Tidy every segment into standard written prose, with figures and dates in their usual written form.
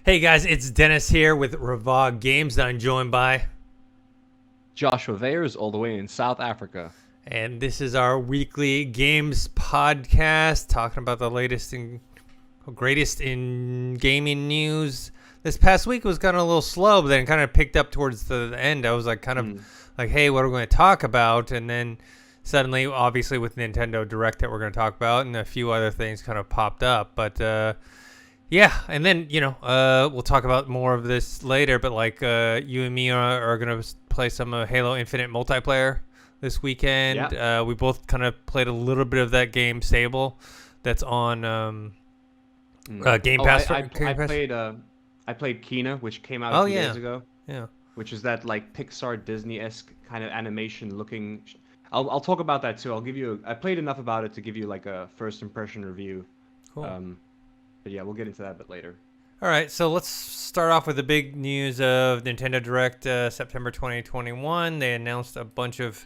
Hey guys, it's Dennis here with Revog Games that I'm joined by. Joshua Weyers, all the way in South Africa. And this is our weekly games podcast talking about the latest and greatest in gaming news. This past week was kind of a little slow, but then kind of picked up towards the end. I was like, hey, what are we going to talk about? And then suddenly, obviously, with Nintendo Direct that we're going to talk about, and a few other things kind of popped up. But yeah, and then we'll talk about more of this later. But like, you and me are gonna play some Halo Infinite multiplayer this weekend. Yeah. We both kind of played a little bit of that game Sable, that's on Game Oh, Pass. I Game Pass. played Kina, which came out a Oh few yeah, days ago, yeah. which is that like Pixar Disney-esque kind of animation looking. I'll talk about that too. I played enough about it to give you like a first impression review. Cool. But yeah, we'll get into that a bit later. All right, so let's start off with the big news of Nintendo Direct September 2021. They announced a bunch of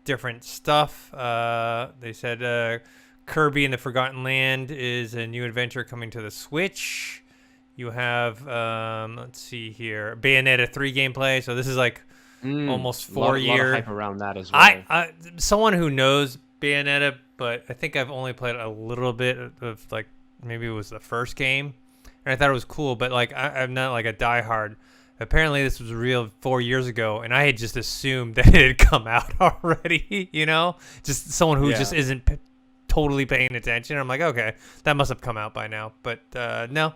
different stuff. They said Kirby and the Forgotten Land is a new adventure coming to the Switch. You have, let's see here, Bayonetta 3 gameplay. So this is like almost 4 years. Lot of hype around that as well. I someone who knows Bayonetta, but I think I've only played a little bit of like maybe it was the first game, and I thought it was cool. But like I'm not like a diehard. Apparently this was real 4 years ago, and I had just assumed that it had come out already. Just someone who just isn't totally paying attention. I'm like, okay, that must have come out by now. But no,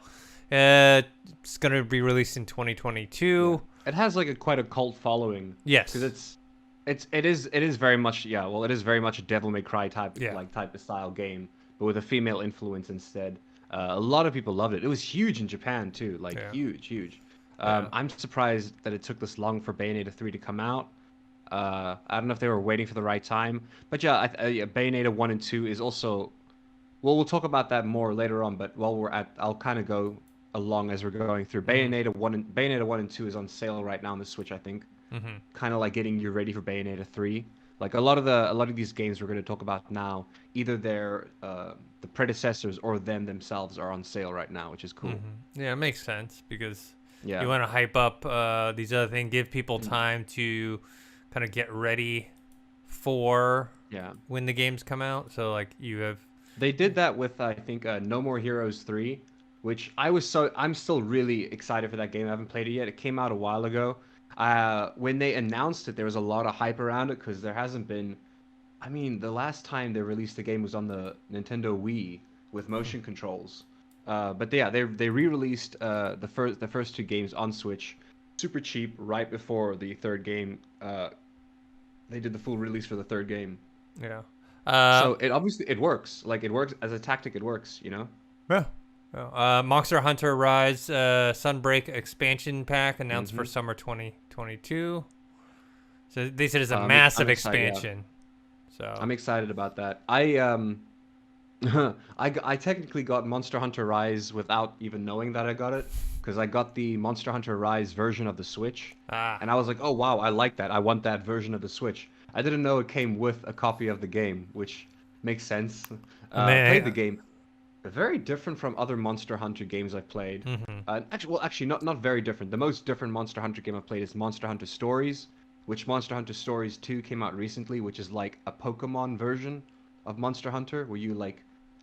it's gonna be released in 2022. Yeah. It has like quite a cult following. Yes, because it is very much it is very much a Devil May Cry type of style game, but with a female influence instead. A lot of people loved it. It was huge in Japan too, huge. I'm surprised that it took this long for Bayonetta 3 to come out. I don't know if they were waiting for the right time, but Bayonetta 1 and 2 is also. Well, we'll talk about that more later on. But I'll kind of go along as we're going through. Bayonetta 1 and 2 is on sale right now on the Switch, I think. Kind of like getting you ready for Bayonetta 3. Like a lot of these games we're going to talk about now, either they're the predecessors or them themselves are on sale right now, which is cool. Yeah, it makes sense because Yeah. you want to hype up these other things, give people time to kind of get ready for when the games come out. So like you have. They did that with I think No More Heroes 3, which I'm still really excited for that game. I haven't played it yet. It came out a while ago. When they announced it, there was a lot of hype around it because there hasn't been. I mean, the last time they released the game was on the Nintendo Wii with motion controls. But yeah, they re-released the first two games on Switch, super cheap, right before the third game. They did the full release for the third game. Yeah. So it works. Like it works as a tactic. It works. Yeah. Monster Hunter Rise Sunbreak expansion pack announced for summer 2022. So they said it's a massive expansion. So I'm excited about that. I technically got Monster Hunter Rise without even knowing that I got it, because I got the Monster Hunter Rise version of the Switch, and I was like, oh wow, I like that. I want that version of the Switch. I didn't know it came with a copy of the game, which makes sense. Played the game. Very different from other Monster Hunter games I've played. Actually, not very different. The most different Monster Hunter game I've played is Monster Hunter Stories, which Monster Hunter Stories 2 came out recently, which is like a Pokemon version of Monster Hunter, where you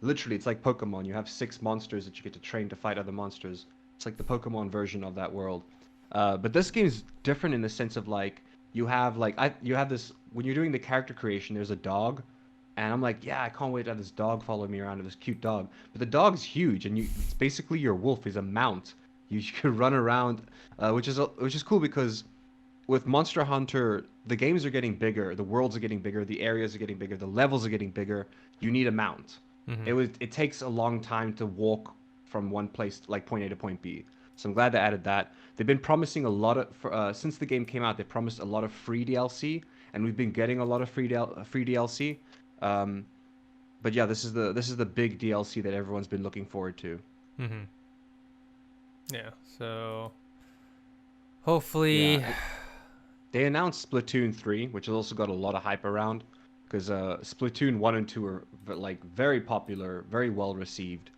literally, it's like Pokemon. You have 6 monsters that you get to train to fight other monsters. It's like the Pokemon version of that world. But this game is different in the sense of you have this when you're doing the character creation. There's a dog. And I'm like, yeah, I can't wait to have this dog follow me around, this cute dog. But the dog's huge, and it's basically your wolf is a mount. You can run around, which is cool because with Monster Hunter, the games are getting bigger, the worlds are getting bigger, the areas are getting bigger, the levels are getting bigger. You need a mount. It takes a long time to walk from one place, like point A to point B. So I'm glad they added that. They've been promising a lot of since the game came out. They promised a lot of free DLC, and we've been getting a lot of free DLC. But yeah, this is the big DLC that everyone's been looking forward to. Yeah, so hopefully they announced Splatoon 3, which has also got a lot of hype around because Splatoon 1 and 2 are very popular, very well received.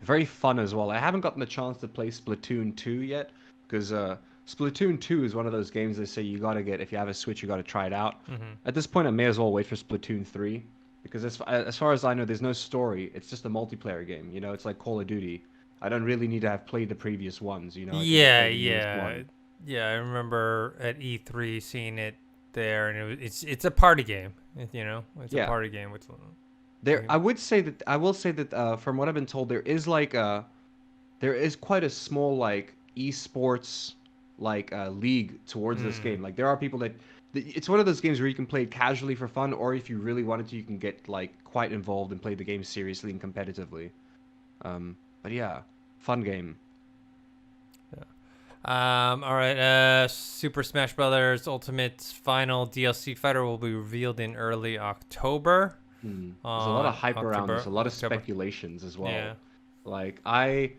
very fun as well. I haven't gotten the chance to play Splatoon 2 yet, because Splatoon 2 is one of those games they say you gotta get, if you have a Switch, you gotta try it out. At this point, I may as well wait for Splatoon 3, because as far as I know, there's no story. It's just a multiplayer game. You know, it's like Call of Duty. I don't really need to have played the previous ones. You know, I can just Yeah, play the newest yeah, one. yeah. I remember at E3 seeing it there, and it's a party game. You know, it's a Yeah. party game with. I will say that from what I've been told, there is quite a small like esports like league towards this game. Like there are people that it's one of those games where you can play it casually for fun, or if you really wanted to, you can get like quite involved and play the game seriously and competitively. But yeah, fun game. All right. Super Smash Brothers Ultimate Final DLC Fighter will be revealed in early October. There's a lot of hype around this, a lot of October. speculations as well. Yeah. Like I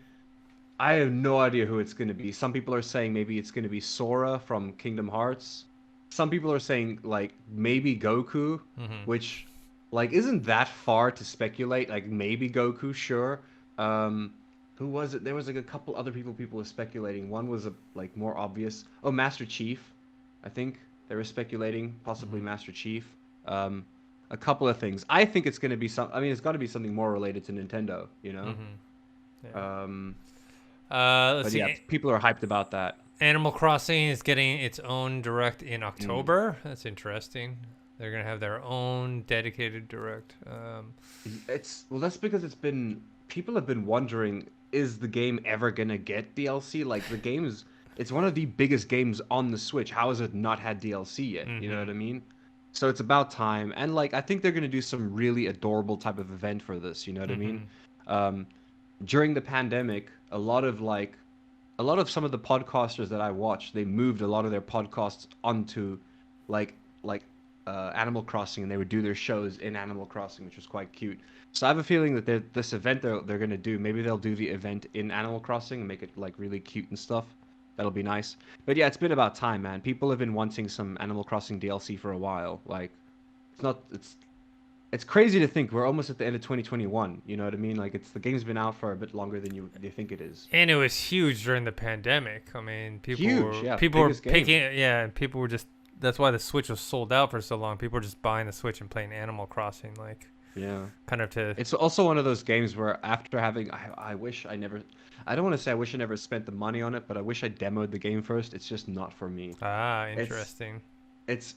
have no idea who it's going to be. Some people are saying maybe it's going to be Sora from Kingdom Hearts. Some people are saying like maybe Goku, which like isn't that far to speculate. Like maybe Goku, sure. Who was it? There was like a couple other people were speculating. One was like more obvious. Oh, Master Chief. I think they were speculating possibly Master Chief. A couple of things. I think it's going to be some. I mean, it's got to be something more related to Nintendo. You know. Yeah. Let's But see. yeah, people are hyped about that. Animal Crossing is getting its own direct in October. That's interesting. They're gonna have their own dedicated direct. That's because people have been wondering, is the game ever gonna get DLC? Like it's one of the biggest games on the Switch. How has it not had DLC yet? You know what I mean? So it's about time. And like I think they're gonna do some really adorable type of event for this. You know what I mean? During the pandemic, a lot of some of the podcasters that I watched, they moved a lot of their podcasts onto like Animal Crossing, and they would do their shows in Animal Crossing, which was quite cute. So I have a feeling that this event they're gonna do, maybe they'll do the event in Animal Crossing and make it like really cute and stuff. That'll be nice. But yeah, it's been about time, man. People have been wanting some Animal Crossing DLC for a while. Like it's crazy to think we're almost at the end of 2021. You know what I mean? Like the game's been out for a bit longer than you think it is. And it was huge during the pandemic. I mean, people were biggest game. picking it. Yeah, and people were just. That's why the Switch was sold out for so long. People were just buying the Switch and playing Animal Crossing, like. Yeah. Kind of to. It's also one of those games where after having, I wish I never. I don't want to say I wish I never spent the money on it, but I wish I demoed the game first. It's just not for me. Ah, interesting. It's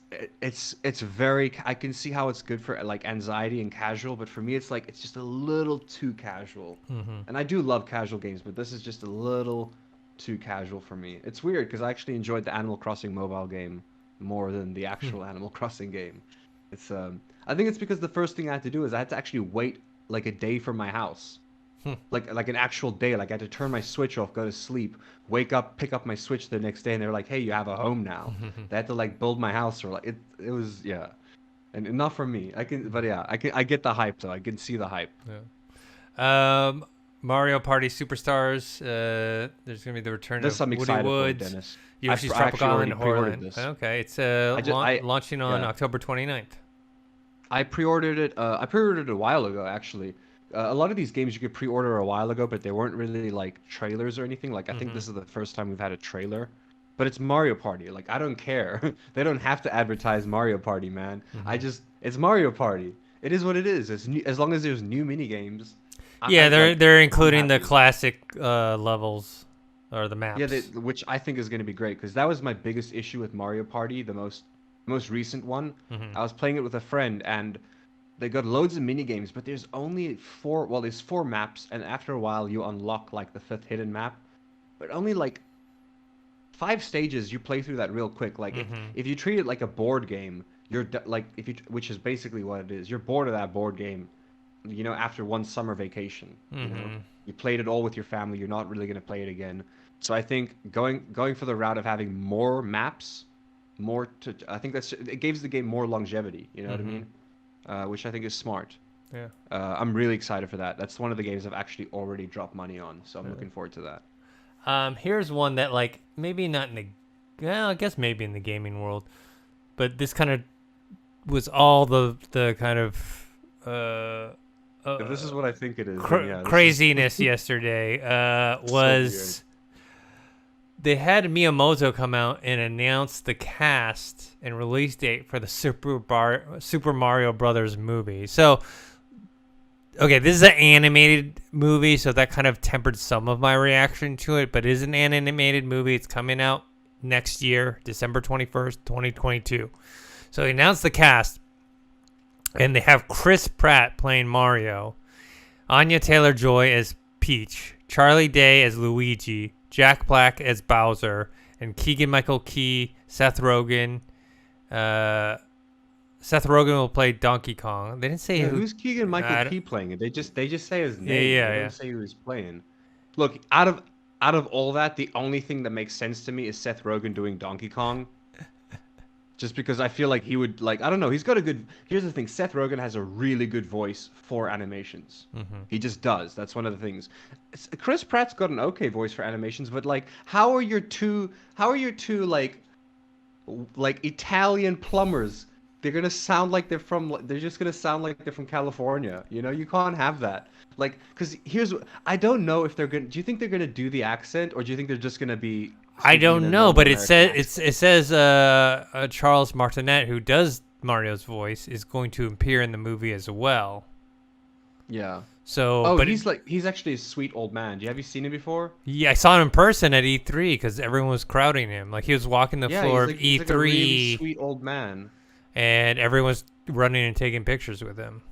very. I can see how it's good for like anxiety and casual, but for me, it's like it's just a little too casual. And I do love casual games, but this is just a little too casual for me. It's weird because I actually enjoyed the Animal Crossing mobile game more than the actual Animal Crossing game. It's I think it's because the first thing I had to do is I had to actually wait like a day for my house. Like an actual day. Like I had to turn my Switch off, go to sleep, wake up, pick up my Switch the next day, and they're like, "Hey, you have a home now." They had to like build my house, or like it was yeah, and not for me. But yeah, I get the hype though. I can see the hype. Yeah. Mario Party Superstars. There's gonna be the return of I'm Woody excited Woods. for, Dennis. Yoshi's I Tropical actually Island already Horrorland. pre-ordered this. Okay, it's launching on October 29th. I pre-ordered it. I pre-ordered it a while ago, actually. A lot of these games you could pre-order a while ago, but they weren't really like trailers or anything. Like I think this is the first time we've had a trailer. But it's Mario Party. Like I don't care. They don't have to advertise Mario Party, man. It's Mario Party. It is what it is. As long as there's new mini games. Yeah, they're including the classic levels or the maps. Yeah, which I think is going to be great because that was my biggest issue with Mario Party, the most recent one. I was playing it with a friend and they got loads of mini games, but there's only four. Well, there's four maps, and after a while you unlock like the fifth hidden map, but only like 5 stages. You play through that real quick. Like if you treat it like a board game, which is basically what it is. You're bored of that board game, you know, after one summer vacation. You know, you played it all with your family. You're not really gonna play it again. So I think going for the route of having more maps, I think it gives the game more longevity. You know what I mean? Which I think is smart. Yeah. I'm really excited for that. That's one of the games I've actually already dropped money on, so I'm looking forward to that. Here's one that like maybe not in I guess maybe in the gaming world, but this kind of was all the kind of If this is what I think it is, then yeah, craziness yesterday was so they had Miyamoto come out and announce the cast and release date for the Super Mario Brothers movie. So, okay, this is an animated movie, so that kind of tempered some of my reaction to it, but it is an animated movie. It's coming out next year, December 21st, 2022. So they announced the cast, and they have Chris Pratt playing Mario, Anya Taylor-Joy as Peach, Charlie Day as Luigi, Jack Black as Bowser, and Keegan-Michael Key, Seth Rogen. Seth Rogen will play Donkey Kong. They didn't say who's Keegan-Michael Key playing it. They just say his name. Yeah, they don't say who he's playing. Look, out of all that, the only thing that makes sense to me is Seth Rogen doing Donkey Kong. Just because I feel like he would, like, I don't know, he's got a good... Here's the thing, Seth Rogen has a really good voice for animations. He just does. That's one of the things. Chris Pratt's got an okay voice for animations, but, like, how are your two, like Italian plumbers? They're gonna sound like they're just gonna sound like they're from California. You know, you can't have that. Like, because I don't know if they're gonna... Do you think they're gonna do the accent, or do you think they're just gonna be... I don't know, but it says Charles Martinet, who does Mario's voice, is going to appear in the movie as well. Yeah. So, but he's actually a sweet old man. Have you seen him before? Yeah, I saw him in person at E3 because everyone was crowding him. Like, he was walking the floor of E3. He's like a really sweet old man. And everyone's running and taking pictures with him.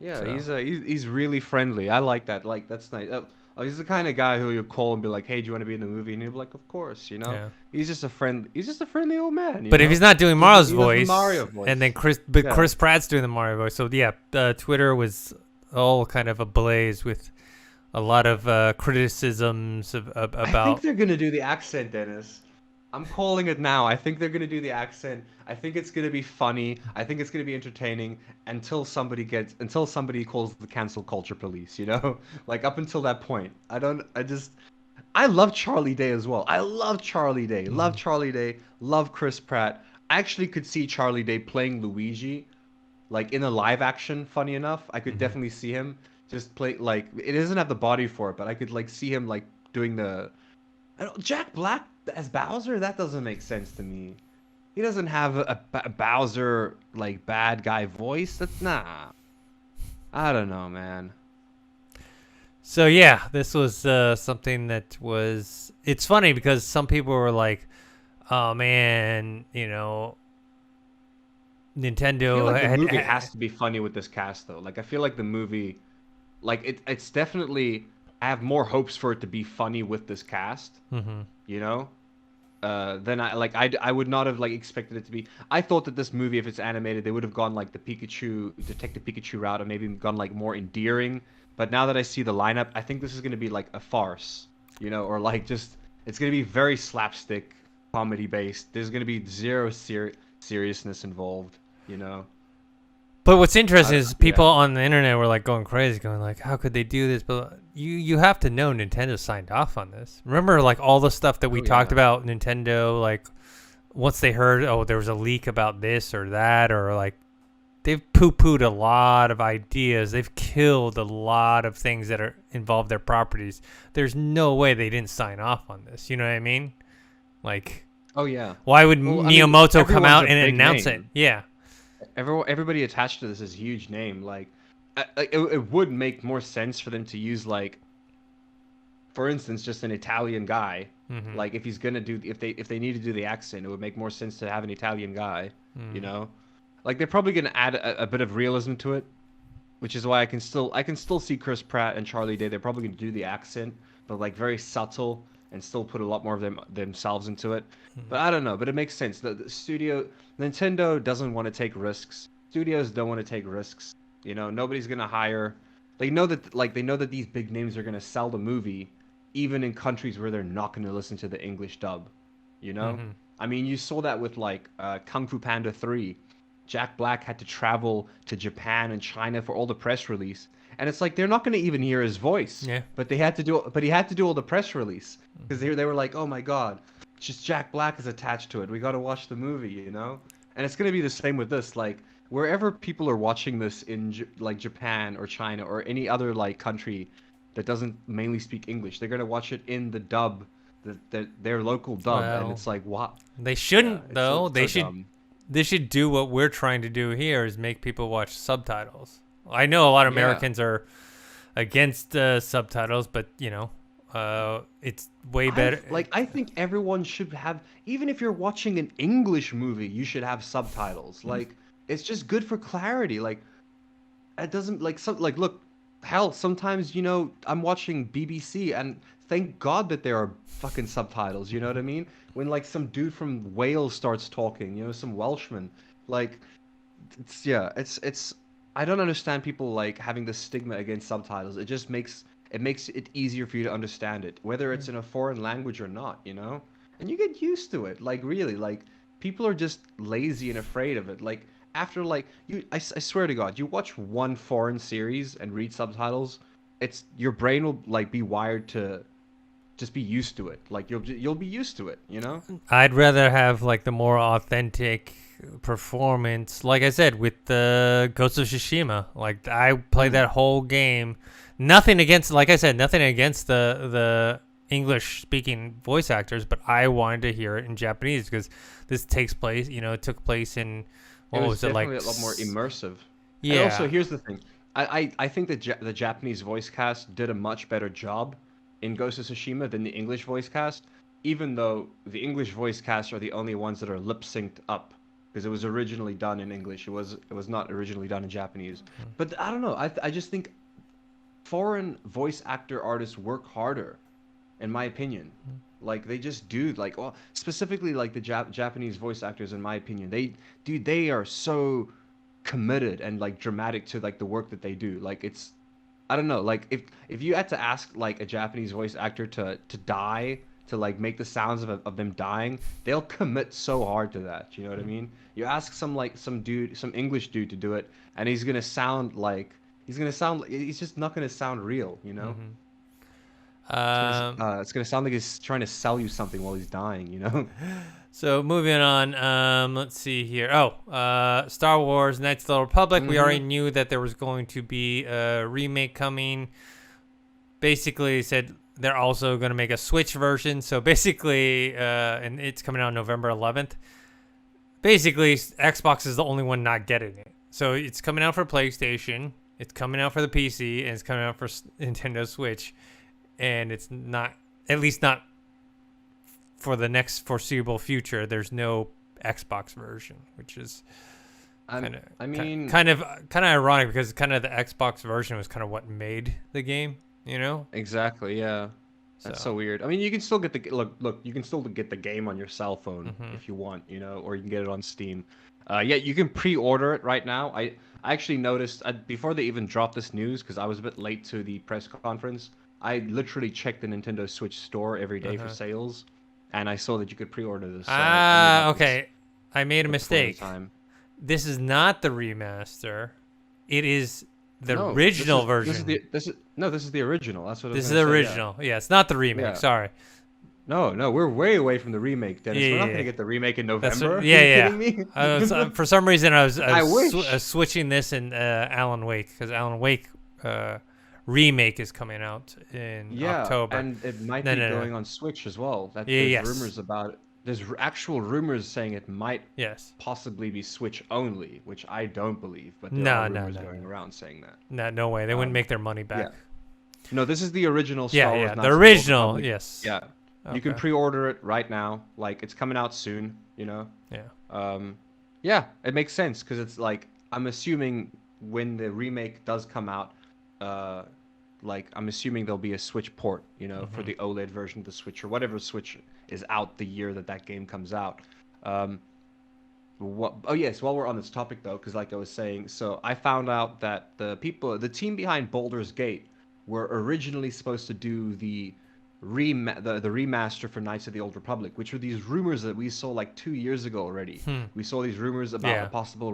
Yeah, so. he's really friendly. I like that. Like, that's nice. He's the kind of guy who you call and be like, "Hey, do you want to be in the movie?" And he'll be like, "Of course," you know. Yeah. He's just a friendly old man. But if he's not doing Mario's voice, Mario voice, and then Chris Pratt's doing the Mario voice, so yeah, Twitter was all kind of ablaze with a lot of criticisms about. I think they're gonna do the accent, Dennis. I'm calling it now. I think they're gonna do the accent. I think it's gonna be funny. I think it's gonna be entertaining until somebody calls the cancel culture police. You know, like up until that point, I love Charlie Day as well. I love Charlie Day. Love Charlie Day. Love Chris Pratt. I actually could see Charlie Day playing Luigi, like in a live action. Funny enough, I could definitely see him just play. Like, it doesn't have the body for it, but I could like see him like doing the. Jack Black as Bowser? That doesn't make sense to me. He doesn't have a Bowser, like, bad guy voice. That's nah. I don't know, man. So, yeah, this was something that was... It's funny because some people were like, oh, man, you know, Nintendo... I feel like the movie has to be funny with this cast, though. Like, I feel like the movie... Like, it's definitely... I have more hopes for it to be funny with this cast, you know, than I would not have like expected it to be. I thought that this movie, if it's animated, they would have gone like the Detective Pikachu route, or maybe gone like more endearing. But now that I see the lineup, I think this is going to be like a farce, you know, or like just it's going to be very slapstick comedy based. There's going to be zero seriousness involved, you know. But what's interesting is people on the internet were like going crazy, going like, "How could they do this?" But you have to know Nintendo signed off on this. Remember, like all the stuff that we talked about Nintendo, like once they heard, oh, there was a leak about this or that, or like they've poo-pooed a lot of ideas. They've killed a lot of things that involve their properties. There's no way they didn't sign off on this. You know what I mean? Like, oh yeah. Why would Miyamoto come out and announce it? Yeah. Everybody attached to this is a huge name. Like, it would make more sense for them to use, like, for instance, just an Italian guy. Like, if he's gonna do, if they need to do the accent, it would make more sense to have an Italian guy. You know, like they're probably gonna add a bit of realism to it, which is why I can still see Chris Pratt and Charlie Day. They're probably gonna do the accent, but like very subtle, and still put a lot more of themselves into it. But I don't know. But it makes sense. The studio, Nintendo doesn't want to take risks. Studios don't want to take risks. You know, nobody's gonna hire. They know that these big names are gonna sell the movie, even in countries where they're not gonna listen to the English dub. You know, I mean, you saw that with like Kung Fu Panda 3. Jack Black had to travel to Japan and China for all the press release. And it's like they're not going to even hear his voice. Yeah. But he had to do all the press release because they were like, "Oh my God, just Jack Black is attached to it. We got to watch the movie," you know. And it's going to be the same with this. Like, wherever people are watching this in like Japan or China or any other like country that doesn't mainly speak English, they're gonna watch it in the dub, their local dub, and Well, it's like what? they Yeah, shouldn't it's so though. it's so dumb. They should do what we're trying to do here is make people watch subtitles. I know a lot of Yeah. Americans are against subtitles, but it's way better. I think everyone should have, even if you're watching an English movie, you should have subtitles. Like it's just good for clarity. Like it doesn't like some like look, hell, sometimes I'm watching BBC and thank God that there are fucking subtitles, you know what I mean? When like some dude from Wales starts talking, some Welshman, like it's I don't understand people like having this stigma against subtitles. It just makes it easier for you to understand it, whether it's in a foreign language or not. And you get used to it. Like really, like people are just lazy and afraid of it. Like after like I swear to God, you watch one foreign series and read subtitles, it's your brain will like be wired to just be used to it. Like you'll be used to it. I'd rather have like the more authentic performance. Like I said, with the Ghost of Tsushima, like I played that whole game. Nothing against, like I said, nothing against the English speaking voice actors, but I wanted to hear it in Japanese because this takes place. It took place in It what was was it like? definitely a lot more immersive. And also, Yeah. here's the thing. I think the Japanese voice cast did a much better job in Ghost of Tsushima than the English voice cast, even though the English voice cast are the only ones that are lip synced up because it was originally done in English. It was not originally done in Japanese. But I don't know. I just think foreign voice actor artists work harder, in my opinion. Like they just do. Like well, specifically like the Japanese voice actors, in my opinion, they are so committed and like dramatic to like the work that they do. Like it's I don't know. Like if you had to ask like a Japanese voice actor to die to like make the sounds of them dying, they'll commit so hard to that. You know what I mean? You ask some dude, some English dude to do it, and he's just not gonna sound real. Um, It's gonna sound like he's trying to sell you something while he's dying. so moving on, let's see here. Star Wars: Knights of the Old Republic. We already knew that there was going to be a remake coming. Basically, said they're also going to make a Switch version. So basically, and it's coming out November 11th. Basically, Xbox is the only one not getting it. So it's coming out for PlayStation, it's coming out for the PC, and it's coming out for Nintendo Switch. And it's not, at least not for the next foreseeable future. There's no Xbox version, which is kind of ironic because kind of the Xbox version was kind of what made the game. Exactly. Yeah. That's so weird. I mean, you can still get the look. You can still get the game on your cell phone if you want, or you can get it on Steam. Yeah, you can pre-order it right now. I actually noticed before they even dropped this news because I was a bit late to the press conference. I literally checked the Nintendo Switch store every day for sales, and I saw that you could pre-order this. Okay. I made a mistake. This is not the remaster. It is the original version. This is the original. That's what this is the original. Yeah, it's not the remake. Yeah. Sorry. No, we're way away from the remake, Dennis. We're not gonna get the remake in November. Yeah, Are you kidding me? For some reason, I was wish. switching this and Alan Wake because Alan Wake remake is coming out in October, and it might be going on Switch as well. There's rumors about it. There's actual rumors saying it might possibly be Switch only, which I don't believe. But there are rumors going around saying that. No way. They wouldn't make their money back. Yeah. No, this is the original Star Wars. The original. Yes. Yeah. Okay. You can pre-order it right now. Like it's coming out soon. Yeah. Yeah, it makes sense because it's like I'm assuming when the remake does come out, like I'm assuming there'll be a Switch port, for the OLED version of the Switch or whatever Switch is out the year that game comes out. Oh yes, while we're on this topic though, because like I was saying, so I found out that the team behind Baldur's Gate were originally supposed to do the remaster for Knights of the Old Republic, which were these rumors that we saw like 2 years ago already. We saw these rumors about a possible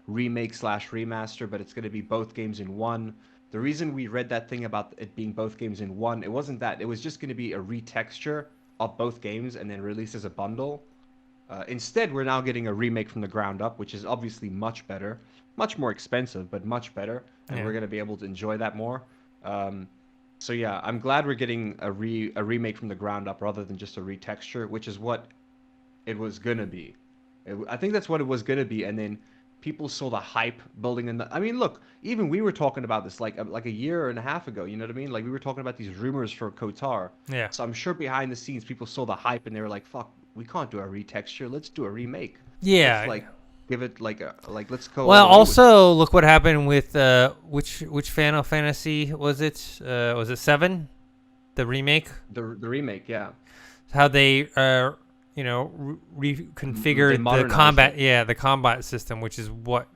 remake / remaster, but it's going to be both games in one. The reason we read that thing about it being both games in one, it wasn't that. It was just going to be a retexture of both games and then released as a bundle. Instead, we're now getting a remake from the ground up, which is obviously much better, much more expensive, but much better, and we're gonna be able to enjoy that more. So yeah, I'm glad we're getting a remake from the ground up rather than just a retexture, which is what it was gonna be. I think that's what it was gonna be, and then people saw the hype building in the. I mean, look, even we were talking about this like a year and a half ago. You know what I mean? Like we were talking about these rumors for Kotar. Yeah. So I'm sure behind the scenes, people saw the hype and they were like, "Fuck, we can't do a retexture. Let's do a remake. Yeah. Let's like give it let's go." Well, all the way with it." also look what happened with which Final Fantasy was it? Was it 7? The remake? The remake, yeah. How they reconfigured the modernized combat. it. Yeah, the combat system, which is what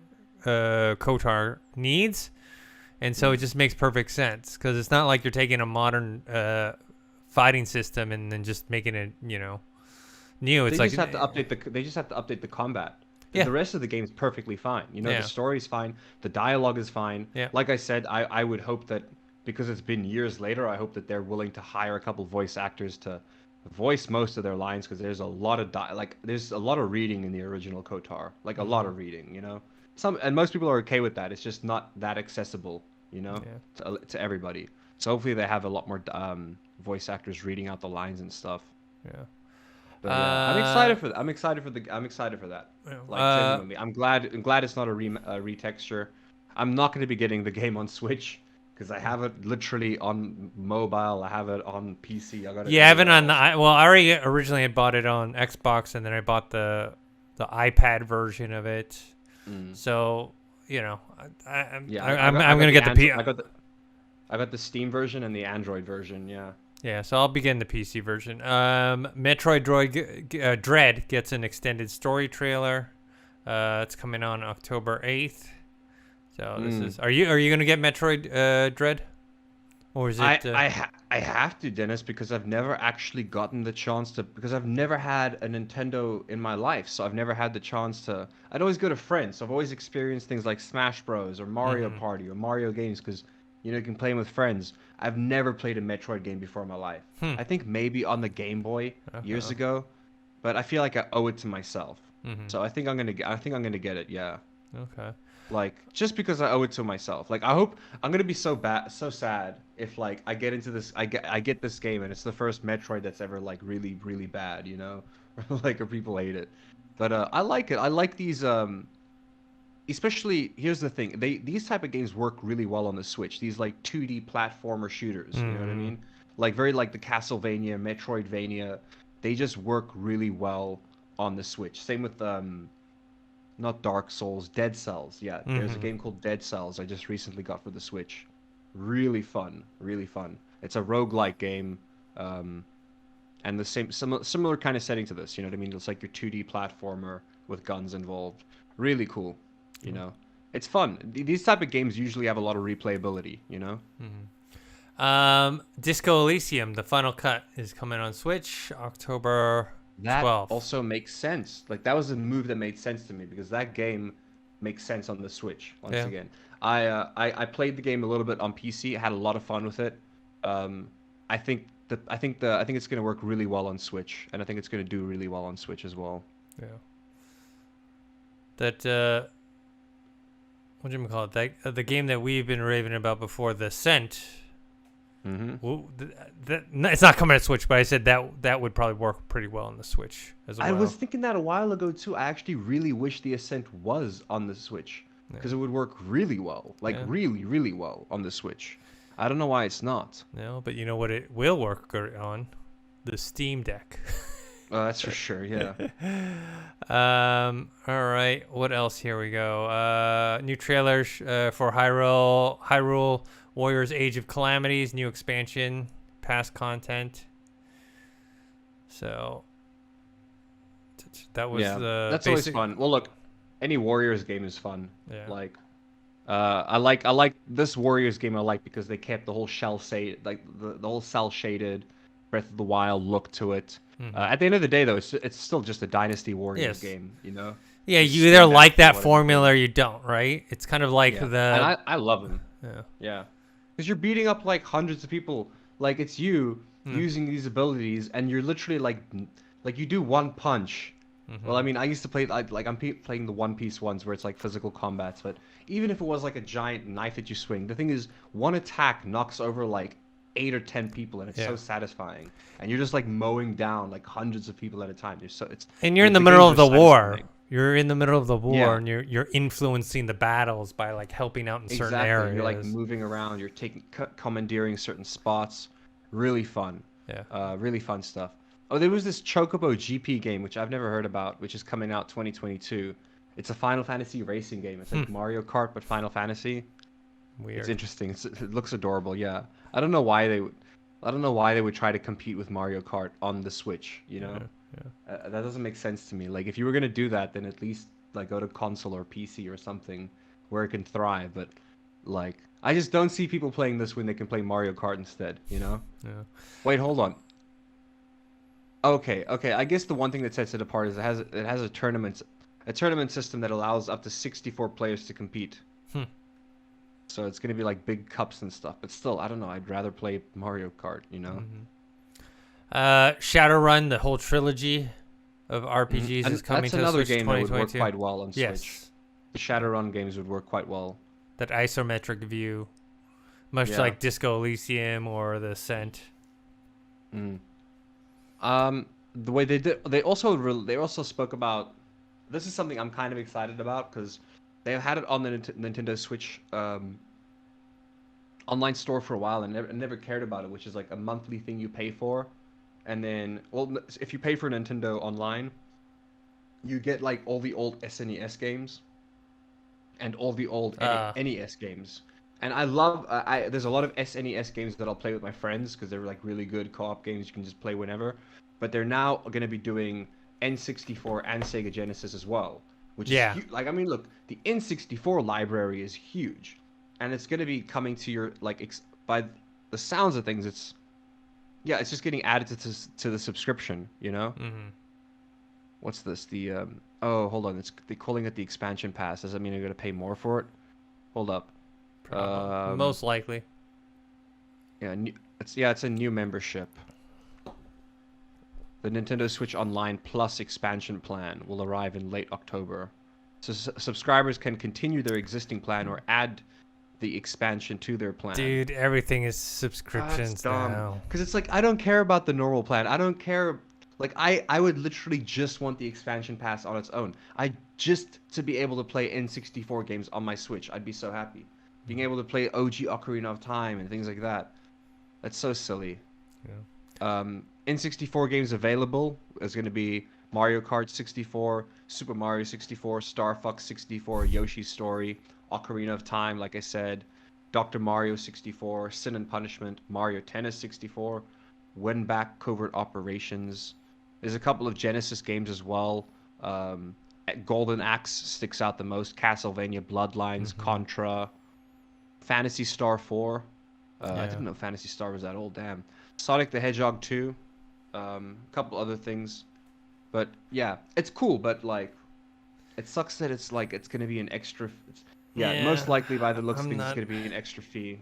Kotar needs, and so it just makes perfect sense because it's not like you're taking a modern fighting system and then just making it new. It's They like just have to update they just have to update the combat. Yeah. The rest of the game is perfectly fine. Yeah. The story's fine. The dialogue is fine. Yeah. Like I said, I would hope that because it's been years later, I hope that they're willing to hire a couple voice actors to voice most of their lines because there's a lot of there's a lot of reading in the original Kotar. Like a lot of reading, and most people are okay with that. It's just not that accessible, to everybody. So hopefully they have a lot more voice actors reading out the lines and stuff. Yeah. But, I'm excited for that. I'm excited for that. Like genuinely, I'm glad it's not a retexture. I'm not going to be getting the game on Switch because I have it literally on mobile. I have it on PC. I got it. Yeah, I haven't on the. I already originally had bought it on Xbox, and then I bought the iPad version of it. So I'm gonna get the I got the Steam version and the Android version. Yeah. Yeah, so I'll begin the PC version. Metroid Dread gets an extended story trailer. It's coming on October 8th. So this is. Are you gonna get Metroid Dread, or is it? I have to, Dennis, because I've never actually gotten the chance to. Because I've never had a Nintendo in my life, so I've never had the chance to. I'd always go to friends. So I've always experienced things like Smash Bros. Or Mario Party or Mario games because you can play them with friends. I've never played a Metroid game before in my life. I think maybe on the Game Boy years ago, but I feel like I owe it to myself. So I think I'm gonna get it. Yeah. Okay. Like just because I owe it to myself. Like I hope I'm gonna be so sad if like I get into this. I get this game and it's the first Metroid that's ever like really really bad. Or people hate it. But I like it. I like these. Especially, here's the thing: these type of games work really well on the Switch. These like 2D platformer shooters, you know what I mean? Like very like the Castlevania, Metroidvania, they just work really well on the Switch. Same with not Dark Souls, Dead Cells. Yeah, there's a game called Dead Cells I just recently got for the Switch. Really fun, really fun. It's a roguelike game, and the similar kind of setting to this. You know what I mean? It's like your 2D platformer with guns involved. Really cool. It's fun. These type of games usually have a lot of replayability. Disco Elysium, the final cut, is coming on Switch October 12th. That also makes sense. Like that was a move that made sense to me because that game makes sense on the Switch. Once again, I played the game a little bit on PC. I had a lot of fun with it. I think it's gonna work really well on Switch, and I think it's gonna do really well on Switch as well. Yeah. That what do you call it? The game that we've been raving about before, The Ascent. It's not coming to Switch, but I said that would probably work pretty well on the Switch as well. I was thinking that a while ago too. I actually really wish The Ascent was on the Switch because it would work really well, really, really well on the Switch. I don't know why it's not. No, but you know what it will work on? The Steam Deck. That's for sure, yeah. All right. What else? Here we go. New trailers for Hyrule Warriors Age of Calamities, new expansion, past content. So that was that's always fun. Well, look, any Warriors game is fun. Yeah. Like, I like this Warriors game. I like because they kept the whole the whole cell shaded Breath of the Wild look to it. At the end of the day, though, it's still just a Dynasty Warriors game, Yeah, you either like that formula or you don't, right? It's kind of like And I love them. Yeah. Because you're beating up like hundreds of people. Like it's you using these abilities, and you're literally like you do one punch, Well, I mean, I used to play playing the One Piece ones where it's like physical combats, but even if it was like a giant knife that you swing, the thing is, one attack knocks over like 8 or 10 people, and it's so satisfying. And you're just like mowing down like hundreds of people at a time. And you're in the middle of the war. You're in the middle of the war, and you're influencing the battles by like helping out in certain areas. You're like moving around. You're commandeering certain spots. Really fun. Yeah. Really fun stuff. Oh, there was this Chocobo GP game, which I've never heard about, which is coming out 2022. It's a Final Fantasy racing game. It's like Mario Kart, but Final Fantasy. Weird. It's interesting. It looks adorable. Yeah. I don't know why they would try to compete with Mario Kart on the Switch. You know, that doesn't make sense to me. Like, if you were gonna do that, then at least like go to console or PC or something where it can thrive. But like, I just don't see people playing this when they can play Mario Kart instead. You know? Yeah. Wait, hold on. Okay. I guess the one thing that sets it apart is it has a tournament system that allows up to 64 players to compete. So it's gonna be like big cups and stuff. But still, I don't know. I'd rather play Mario Kart. You know. Shadowrun, the whole trilogy of RPGs is coming to That's another Switch game that would work 2022. quite well on Switch. Yes. The Shadowrun games would work quite well. That isometric view, much like Disco Elysium or The Ascent. The way they also spoke about. This is something I'm kind of excited about because they've had it on the Nintendo Switch online store for a while and never cared about it, which is like a monthly thing you pay for, and then if you pay for Nintendo Online, you get like all the old SNES games and all the old NES games. And I love there's a lot of SNES games that I'll play with my friends because they're like really good co-op games you can just play whenever. But they're now going to be doing N64 and Sega Genesis as well, which is like, I mean, look, the N64 library is huge, and it's going to be coming to your like by the sounds of things, it's just getting added to the subscription, you know. What's this? The hold on, they're calling it the expansion pass. Does that mean you're going to pay more for it? Hold up. Most likely. Yeah, it's a new membership. The Nintendo Switch Online Plus expansion plan will arrive in late October. So subscribers can continue their existing plan or add the expansion to their plan. Dude, everything is subscriptions now. Because it's like, I don't care about the normal plan. I don't care. Like, I would literally just want the expansion pass on its own. Just to be able to play N64 games on my Switch. I'd be so happy. Being able to play OG Ocarina of Time and things like that. That's so silly. Yeah. N64 games available is going to be Mario Kart 64, Super Mario 64, Star Fox 64, Yoshi's Story, Ocarina of Time, like I said, Dr. Mario 64, Sin and Punishment, Mario Tennis 64, Win Back Covert Operations. There's a couple of Genesis games as well. Golden Axe sticks out the most. Castlevania Bloodlines, Contra, Phantasy Star 4. I didn't know Phantasy Star was that old. Damn. Sonic the Hedgehog 2. A couple other things. But yeah, it's cool, but like, it sucks that it's like it's gonna be an extra. Most likely by the looks of things, it's gonna be an extra fee.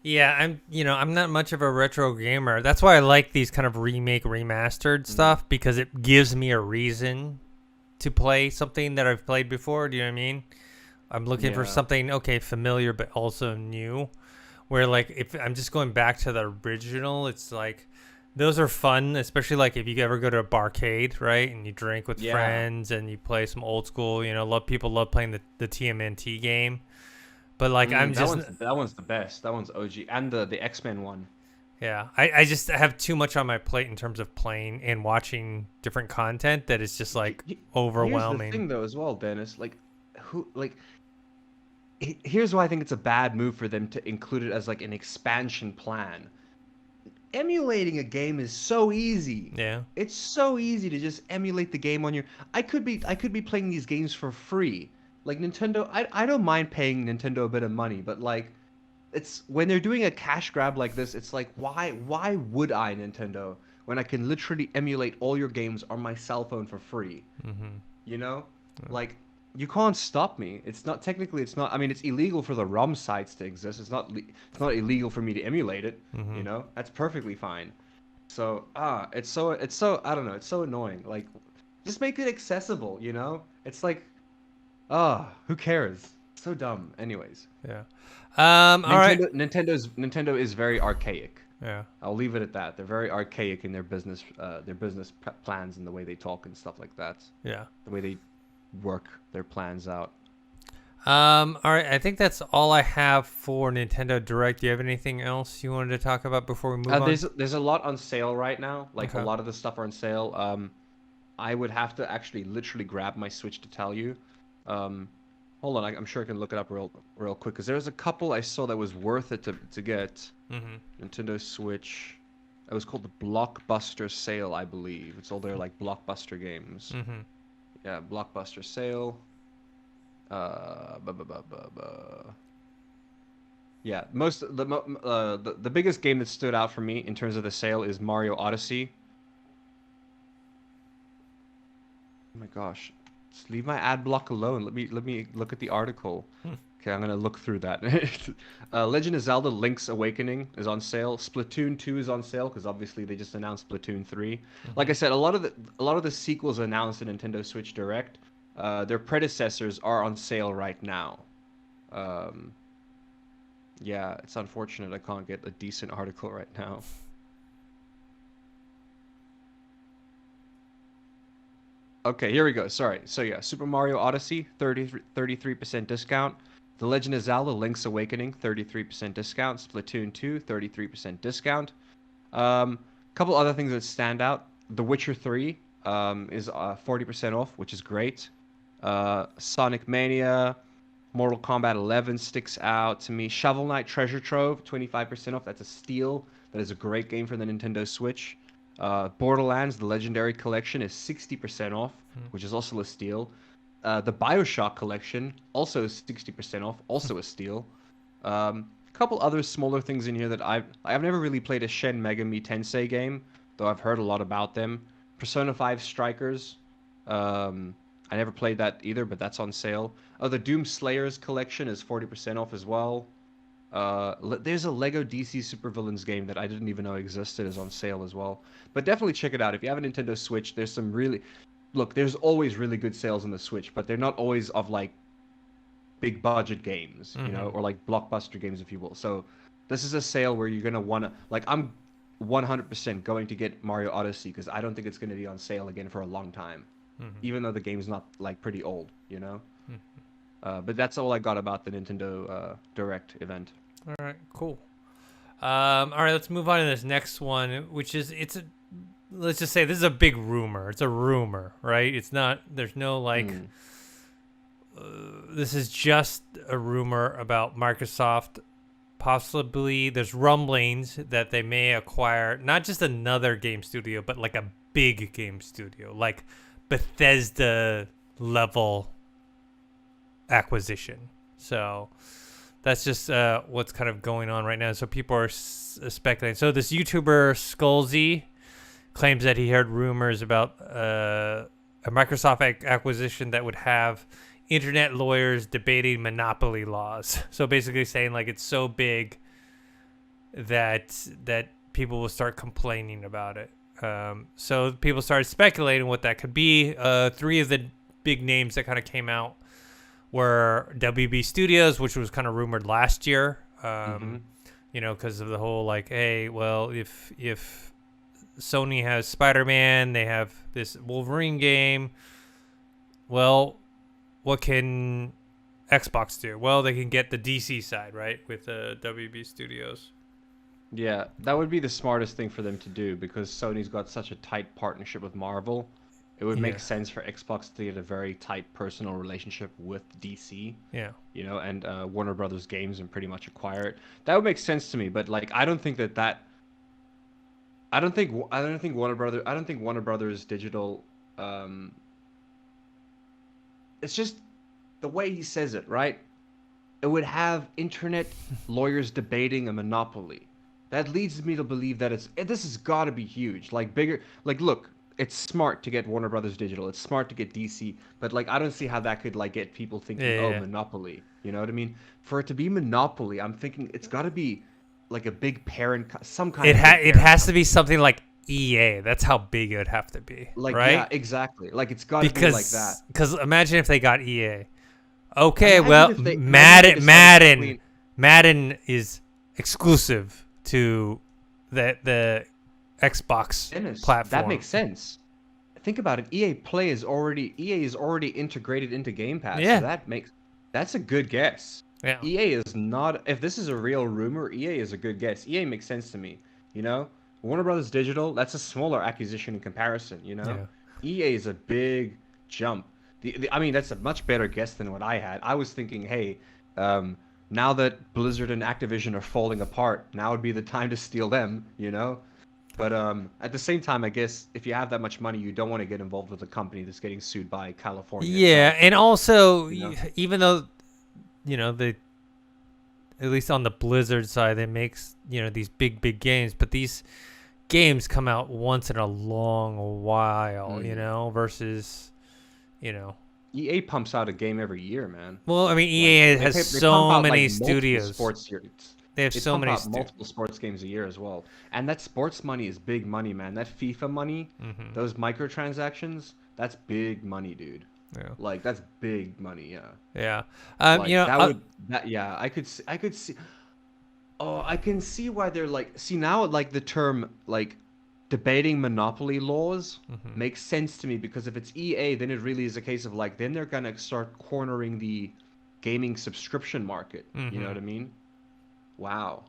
Yeah, I'm not much of a retro gamer. That's why I like these kind of remastered stuff, because it gives me a reason to play something that I've played before. Do you know what I mean? I'm looking for something familiar but also new. Where like if I'm just going back to the original, it's like those are fun, especially like if you ever go to a barcade, right? And you drink with friends and you play some old school, people love playing the TMNT game. But like that one's the best. That one's OG. And the X-Men one. Yeah. I just have too much on my plate in terms of playing and watching different content that is just like overwhelming. Here's the thing though as well, Dennis. Here's why I think it's a bad move for them to include it as like an expansion plan. Emulating a game is so easy. Yeah. It's so easy to just emulate the game on your. I could be playing these games for free. Like Nintendo, I don't mind paying Nintendo a bit of money, but like, it's when they're doing a cash grab like this, it's like why would I, Nintendo, when I can literally emulate all your games on my cell phone for free? You know, like. You can't stop me. It's not technically. It's not. I mean, it's illegal for the ROM sites to exist. It's not illegal for me to emulate it. You know, that's perfectly fine. So it's so I don't know. It's so annoying. Like, Just make it accessible, you know? It's like, who cares? So dumb. Anyways, Yeah. All right. Nintendo is very archaic. Yeah. I'll leave it at that. They're very archaic in their business plans and the way they talk and stuff like that. Yeah. The way they work their plans out. All right. I think that's all I have for Nintendo Direct. Do you have anything else you wanted to talk about before we move on? There's a lot on sale right now. Like Okay. a lot of the stuff are on sale. I would have to actually literally grab my Switch to tell you. Hold on, I'm sure I can look it up real quick because there's a couple I saw that was worth it to get. Nintendo Switch. It was called the Blockbuster Sale, I believe. It's all their like blockbuster games. Yeah, Blockbuster Sale. Yeah, the biggest game that stood out for me in terms of the sale is Mario Odyssey. Oh my gosh. Just leave my ad block alone. Let me look at the article. Okay, I'm gonna look through that. Legend of Zelda: Link's Awakening is on sale. Splatoon 2 is on sale because obviously they just announced Splatoon 3. Like I said, a lot of the sequels announced in Nintendo Switch Direct, their predecessors are on sale right now. Yeah, it's unfortunate I can't get a decent article right now. Okay, here we go. Sorry. So yeah, Super Mario Odyssey, 33% discount. The Legend of Zelda: Link's Awakening, 33% discount. Splatoon 2, 33% discount. Couple other things that stand out. The Witcher 3 is 40% off, which is great. Sonic Mania, Mortal Kombat 11 sticks out to me. Shovel Knight Treasure Trove, 25% off. That's a steal. That is a great game for the Nintendo Switch. Borderlands, the Legendary Collection, is 60% off, which is also a steal. The Bioshock Collection, also 60% off, also a steal. A couple other smaller things in here that I've never really played a Shin Megami Tensei game, though I've heard a lot about them. Persona 5 Strikers, I never played that either, but that's on sale. Oh, the Doom Slayers Collection is 40% off as well. There's a Lego DC Supervillains game that I didn't even know existed is on sale as well. But definitely check it out. If you have a Nintendo Switch, there's some really... Look, there's always really good sales on the Switch, but they're not always of, like, big budget games, you know, or, like, blockbuster games, if you will. So this is a sale where you're going to want to... Like, I'm 100% going to get Mario Odyssey because I don't think it's going to be on sale again for a long time. Even though the game's not, like, pretty old, you know? But that's all I got about the Nintendo Direct event. All right, cool. All right, let's move on to this next one, which is let's just say this is a big rumor. It's a rumor, right? It's not. There's no like. This is just a rumor about Microsoft. Possibly, there's rumblings that they may acquire not just another game studio, but like a big game studio, like Bethesda level acquisition. So. That's just what's kind of going on right now. So people are speculating. So this YouTuber Skullzy claims that he heard rumors about a Microsoft acquisition that would have internet lawyers debating monopoly laws. So basically saying like it's so big that people will start complaining about it. So people started speculating what that could be. 3 of the big names that kind of came out were WB Studios, which was kind of rumored last year, you know, because of the whole like, hey, well, if Sony has Spider-Man, they have this Wolverine game. Well, what can Xbox do? Well, they can get the DC side, right, with WB Studios. Yeah, that would be the smartest thing for them to do because Sony's got such a tight partnership with Marvel. It would make sense for Xbox to get a very tight personal relationship with DC. Yeah. You know, and Warner Brothers games and pretty much acquire it. That would make sense to me, but like I don't think Warner Brothers Digital it's just the way he says it, right? It would have internet lawyers debating a monopoly. That leads me to believe that this has got to be huge. Like bigger like look, it's smart to get Warner Brothers Digital. It's smart to get DC, but like I don't see how that could like get people thinking, Monopoly. You know what I mean? For it to be Monopoly, I'm thinking it's got to be like a big parent, some kind. It has to be something like EA. That's how big it would have to be, Like, right? yeah, exactly. Like, it's got to be like that. Because imagine if they got EA. Okay, Imagine well, if they decided between. Madden is exclusive to the Xbox Dennis, that platform. makes sense. Think about it. EA is already integrated into Game Pass, so Yeah, that's a good guess. yeah. EA is not. If this is a real rumor, EA is a good guess. EA makes sense to me. You know, Warner Brothers Digital, that's a smaller acquisition in comparison. You know, Yeah. EA is a big jump. I mean, that's a much better guess than what I had. I was thinking, hey, now that Blizzard and Activision are falling apart, now would be the time to steal them. You know, but at the same time, I guess if you have that much money, you don't want to get involved with a company that's getting sued by California Yeah, itself. and also, You know? even though, they, at least on the Blizzard side, they makes, these big games, but these games come out once in a long while, versus, EA pumps out a game every year, man. well, I mean, Like EA they has pump so out many like multiple studios. sports series. They have They so pump many out multiple sports games a year as well. And that sports money is big money, man. That FIFA money, those microtransactions, that's big money, dude. Yeah. Like that's big money, yeah. Yeah. Like yeah, I could see. Oh, I can see why they're like. See now, like the term like debating monopoly laws makes sense to me because if it's EA, then it really is a case of like then they're gonna start cornering the gaming subscription market. You know what I mean? Wow.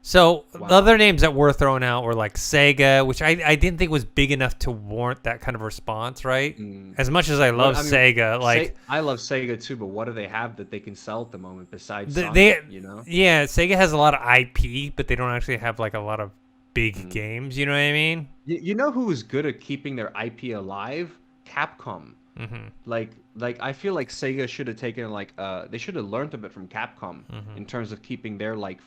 So Wow. the other names that were thrown out were like Sega, which I didn't think was big enough to warrant that kind of response, right? As much as I love Sega, like I love Sega too, but what do they have that they can sell at the moment besides Sonic, Yeah, Sega has a lot of IP, but they don't actually have like a lot of big games. You know what I mean? You know who is good at keeping their IP alive? Capcom. Like I feel like Sega should have taken like they should have learned a bit from Capcom in terms of keeping their like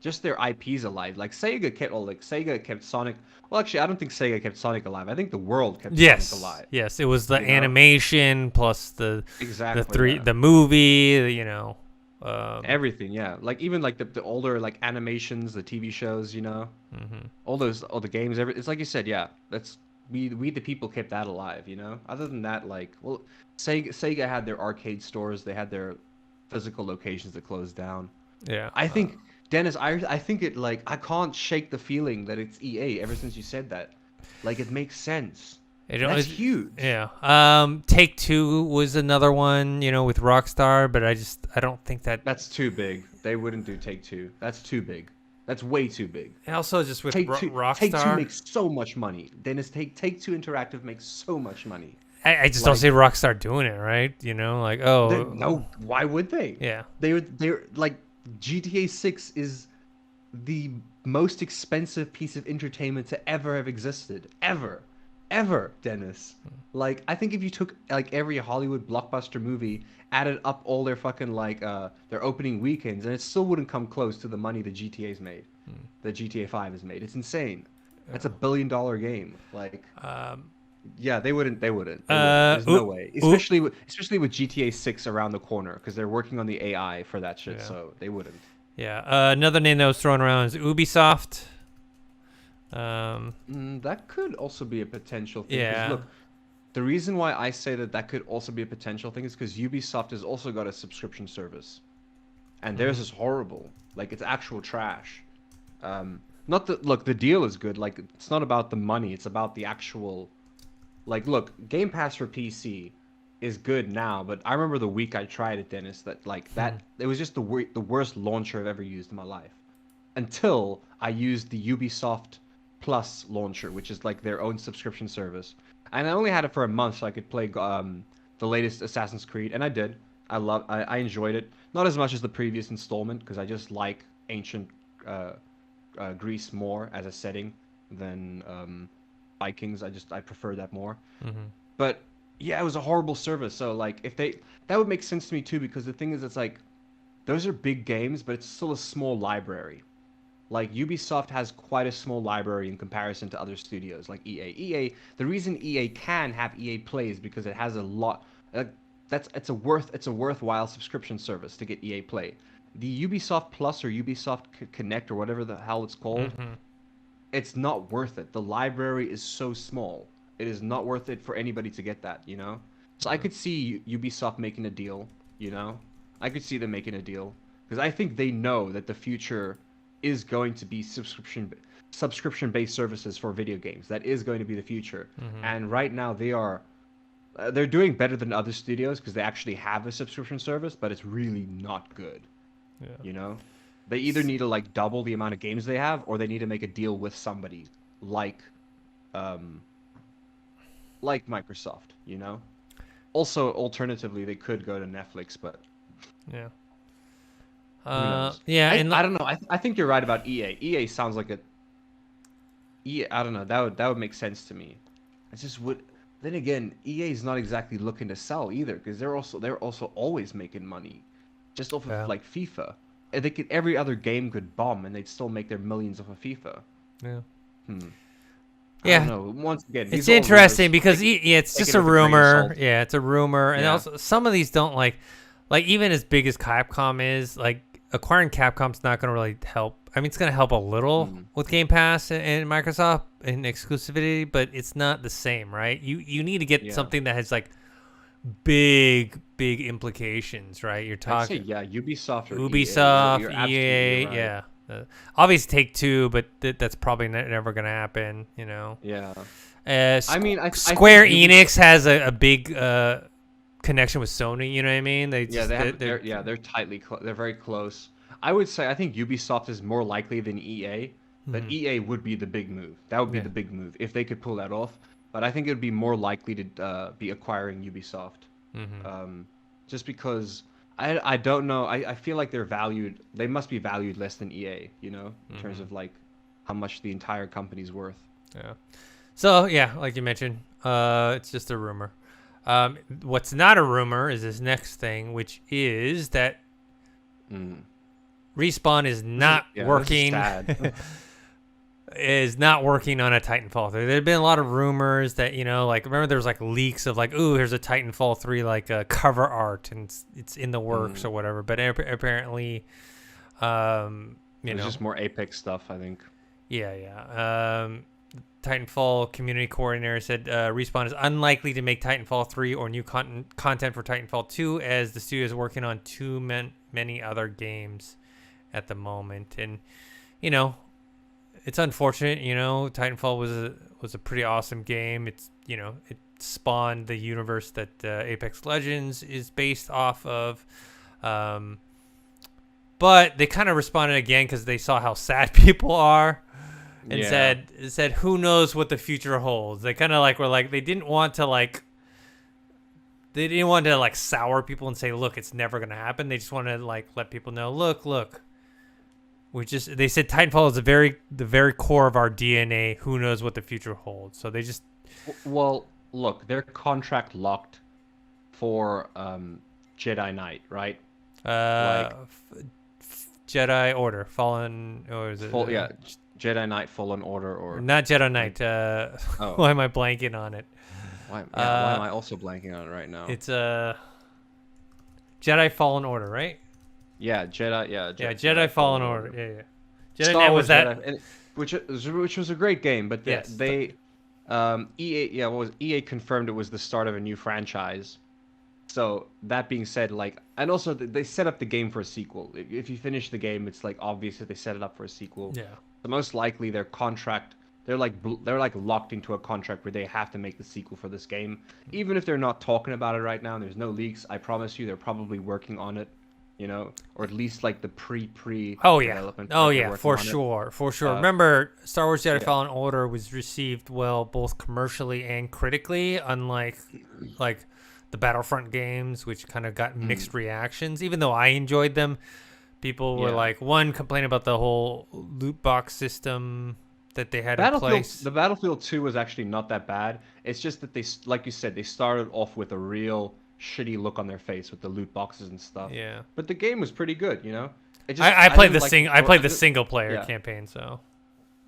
just their IPs alive. Like Sega kept Sonic. Well, actually, I don't think Sega kept Sonic alive. I think the world kept Sonic alive. Yes, it was the animation plus the exactly the movie. Everything, yeah. Like even like the older like animations, the TV shows, all the games. It's like you said, yeah. That's we the people kept that alive, Other than that, like, well, Sega had their arcade stores. They had their physical locations that closed down. Yeah. I think Dennis, I think it like I can't shake the feeling that it's EA ever since you said that. Like it makes sense. That's huge. Yeah. Take-Two was another one, with Rockstar, but I don't think that's too big. They wouldn't do Take-Two. That's too big. That's way too big. And also just with Rockstar. Take-Two makes so much money. Dennis, Take-Two Interactive makes so much money. I just don't see Rockstar doing it, right? Like, oh. No, why would they? Yeah. They're like GTA 6 is the most expensive piece of entertainment to ever have existed. Ever, Dennis. Like, I think if you took like every Hollywood blockbuster movie, added up all their fucking like their opening weekends, and it still wouldn't come close to the money the GTA's made. The GTA 5 has made. It's insane. That's $1 billion game. Like, yeah, they wouldn't. There's no way. Especially with GTA 6 around the corner, because they're working on the AI for that shit. Yeah. So they wouldn't. Yeah. Another name that was thrown around is Ubisoft. That could also be a potential thing. Yeah. Look, the reason why I say that could also be a potential thing is because Ubisoft has also got a subscription service, and theirs is horrible. Like it's actual trash. Not that look, the deal is good. Like it's not about the money. It's about the actual. Like look, Game Pass for PC is good now, but I remember the week I tried it, Dennis. That like that it was just the worst launcher I've ever used in my life, until I used the Ubisoft Plus launcher, which is like their own subscription service. And I only had it for a month so I could play the latest Assassin's Creed, and I did. I enjoyed it. Not as much as the previous installment, because I just like ancient Greece more as a setting than Vikings. I prefer that more. But yeah, it was a horrible service. So like that would make sense to me too, because the thing is, it's like those are big games, but it's still a small library. Like Ubisoft has quite a small library in comparison to other studios like EA. The reason EA can have EA Play is because it has a lot. It's a worthwhile subscription service to get EA Play. The Ubisoft Plus or Ubisoft Connect or whatever the hell it's called, it's not worth it. The library is so small. It is not worth it for anybody to get that, So I could see Ubisoft making a deal, I could see them making a deal because I think they know that the future is going to be subscription-based services for video games. That is going to be the future. And right now they're doing better than other studios because they actually have a subscription service, but it's really not good. Yeah. They either need to like double the amount of games they have, or they need to make a deal with somebody like Microsoft, Also, alternatively, they could go to Netflix, but yeah. who knows? Yeah, I don't know. I think you're right about EA. EA sounds like I don't know. That would make sense to me. I just would. Then again, EA is not exactly looking to sell either, because they're also always making money, just off of like FIFA. And every other game could bomb, and they'd still make their millions off of FIFA. Yeah. I don't know. Once again, it's interesting because it's just a rumor. Yeah, it's a rumor, and also some of these don't like even as big as Capcom is, like acquiring Capcom's not going to really help. I mean, it's going to help a little with Game Pass and Microsoft and exclusivity, but it's not the same, right? You need to get something that has like big implications, right? You're talking Ubisoft or Ubisoft, EA, right. Yeah. Obviously Take-Two, but that's probably never going to happen, Yeah. Square Enix has a big connection with Sony, you know what I mean? They're tightly they're very close. I would say I think Ubisoft is more likely than EA, but EA would be the big move. That would be the big move if they could pull that off. But I think it would be more likely to be acquiring Ubisoft, just because I don't know. I feel like they must be valued less than EA, in terms of like how much the entire company's worth. Yeah. So yeah, like you mentioned, it's just a rumor. What's not a rumor is this next thing, which is that Respawn is not working. Is not working on a Titanfall 3. There have been a lot of rumors that, like, remember there was like leaks of like, ooh, here's a Titanfall 3 like cover art and it's in the works or whatever. But apparently, it's just more Apex stuff, I think. Yeah. Titanfall community coordinator said Respawn is unlikely to make Titanfall 3 or new content for Titanfall 2 as the studio is working on too many other games at the moment. And, it's unfortunate, Titanfall was a pretty awesome game. It's, it spawned the universe that Apex Legends is based off of. But they kind of responded again because they saw how sad people are and said, who knows what the future holds. They kind of like were like, they didn't want to sour people and say, look, it's never going to happen. They just want to like let people know, look. They said Titanfall is the very core of our DNA. Who knows what the future holds? So they just. Well, look, they're contract locked for Jedi Knight, right? Jedi Order, Fallen, or is it? Jedi Knight, Fallen Order, or not Jedi Knight. Why am I blanking on it? Why am I also blanking on it right now? It's Jedi Fallen Order, right? Yeah, Jedi. Yeah, Jedi Fallen Order. Yeah. Jedi Knight was that, which was a great game, but EA confirmed it was the start of a new franchise. So that being said, and also they set up the game for a sequel. If you finish the game, it's like obvious that they set it up for a sequel. Yeah. So most likely their contract, they're locked into a contract where they have to make the sequel for this game, even if they're not talking about it right now. And there's no leaks. I promise you, they're probably working on it. Or at least like the pre development. For sure. Remember, Star Wars Jedi Fallen Order was received well both commercially and critically, unlike like the Battlefront games, which kind of got mixed reactions. Even though I enjoyed them, people were like, one, complaining about the whole loot box system that they had in place. The Battlefield 2 was actually not that bad. It's just that they, like you said, they started off with a real shitty look on their face with the loot boxes and stuff. Yeah. But the game was pretty good, I played the single player campaign, so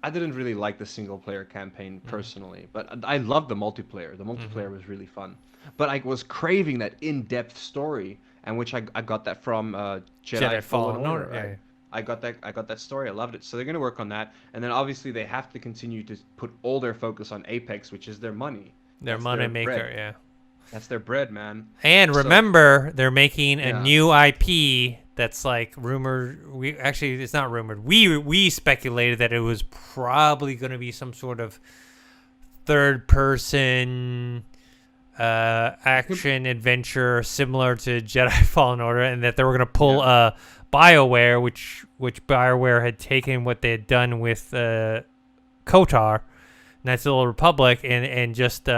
I didn't really like the single player campaign personally, but I loved the multiplayer. The multiplayer was really fun. But I was craving that in-depth story, and which I got that from Jedi Fallen Order. Right? I got that story. I loved it. So they're gonna work on that, and then obviously they have to continue to put all their focus on Apex, which is their money. Their That's money their maker, bread. yeah. That's their bread, man. And So remember, they're making a yeah, new IP that's like rumored. It's not rumored. We speculated that it was probably going to be some sort of third person action adventure similar to Jedi Fallen Order, and that they were going to pull BioWare, which BioWare had taken what they had done with KOTOR, Knights of the Old Republic, and just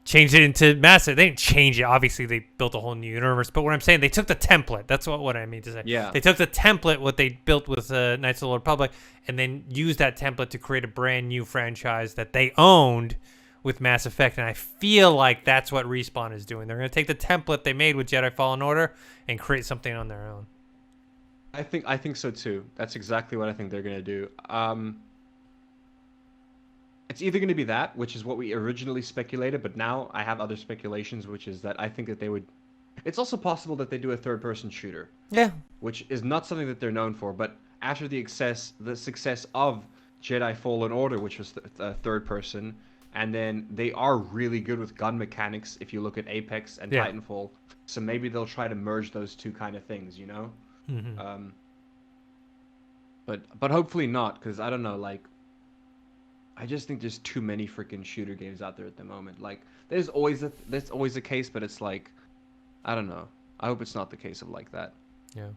changed it into massive. They didn't change it. Obviously, they built a whole new universe. But what I'm saying, they took the template. That's what I mean to say. Yeah. They took the template, what they built with Knights of the Old Republic, and then used that template to create a brand new franchise that they owned with Mass Effect. And I feel like that's what Respawn is doing. They're going to take the template they made with Jedi Fallen Order and create something on their own. I think so too. That's exactly what I think they're gonna do. It's either going to be that, which is what we originally speculated, but now I have other speculations, which is that I think that they would. It's also possible that they do a third-person shooter. Yeah. Which is not something that they're known for, but after the success of Jedi Fallen Order, which was third-person, and then they are really good with gun mechanics if you look at Apex and Titanfall, so maybe they'll try to merge those two kind of things, you know? Mm-hmm. But hopefully not, because I don't know, like. I just think there's too many freaking shooter games out there at the moment. Like, there's always a case, but it's like, I don't know. I hope it's not the case of like that. Yeah.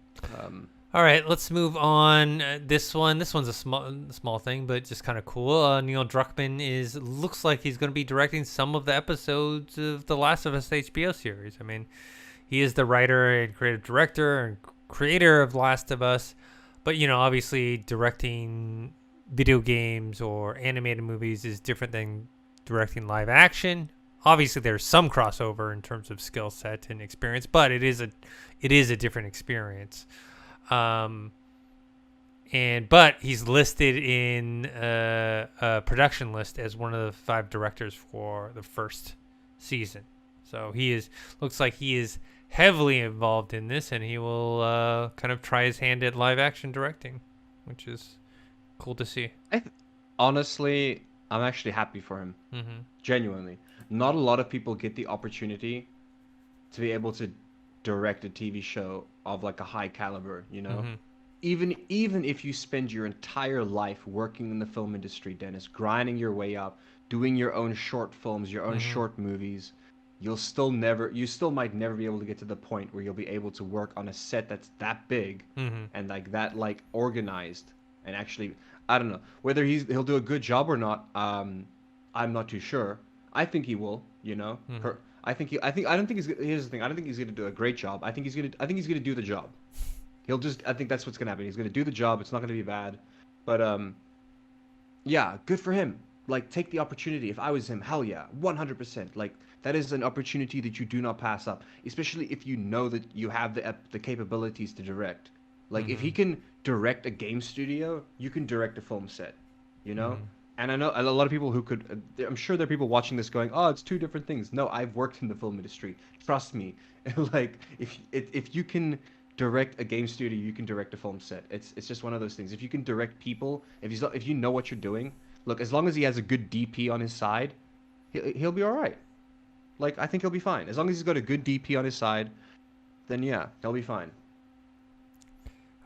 All right, let's move on. This one's a small thing, but just kind of cool. Neil Druckmann looks like he's going to be directing some of the episodes of the Last of Us HBO series. I mean, he is the writer and creative director and creator of Last of Us, but obviously directing video games or animated movies is different than directing live action. Obviously, there's some crossover in terms of skill set and experience, but it is a different experience. But he's listed in a production list as one of the 5 directors for the first season. So looks like he is heavily involved in this, and he will kind of try his hand at live action directing, which is cool to see. Honestly, I'm actually happy for him. Mm-hmm. Genuinely. Not a lot of people get the opportunity to be able to direct a TV show of like a high caliber, you know? Mm-hmm. Even if you spend your entire life working in the film industry, Dennis, grinding your way up, doing your own short films, your own short movies, you still might never be able to get to the point where you'll be able to work on a set that's that big and like that like organized. And actually, I don't know whether he'll do a good job or not. I'm not too sure. I think he will. You know, I don't think he's. Here's the thing. I don't think he's gonna do a great job. I think he's gonna do the job. I think that's what's gonna happen. He's gonna do the job. It's not gonna be bad. But yeah, good for him. Like, take the opportunity. If I was him, hell yeah, 100%. Like, that is an opportunity that you do not pass up, especially if you know that you have the capabilities to direct. Like, if he can direct a game studio, you can direct a film set, you know? And I know a lot of people who could... I'm sure there are people watching this going, oh, it's 2 different things. No, I've worked in the film industry. Trust me. Like, if you can direct a game studio, you can direct a film set. It's just one of those things. If you can direct people, if you know what you're doing, look, as long as he has a good DP on his side, he'll be all right. Like, I think he'll be fine. As long as he's got a good DP on his side, then yeah, he'll be fine.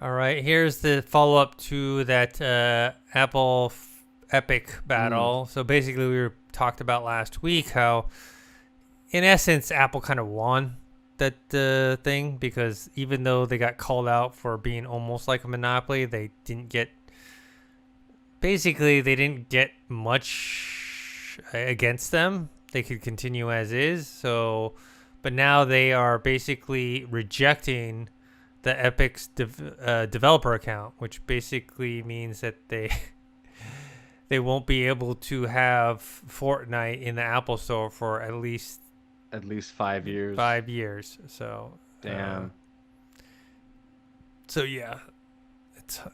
All right, here's the follow-up to that Apple Epic battle. So basically, we talked about last week how, in essence, Apple kind of won that thing, because even though they got called out for being almost like a monopoly, they didn't get much against them. They could continue as is. So, but now they are basically rejecting the Epic's developer account, which basically means that they won't be able to have Fortnite in the Apple Store for at least 5 years. 5 years. So damn. So yeah,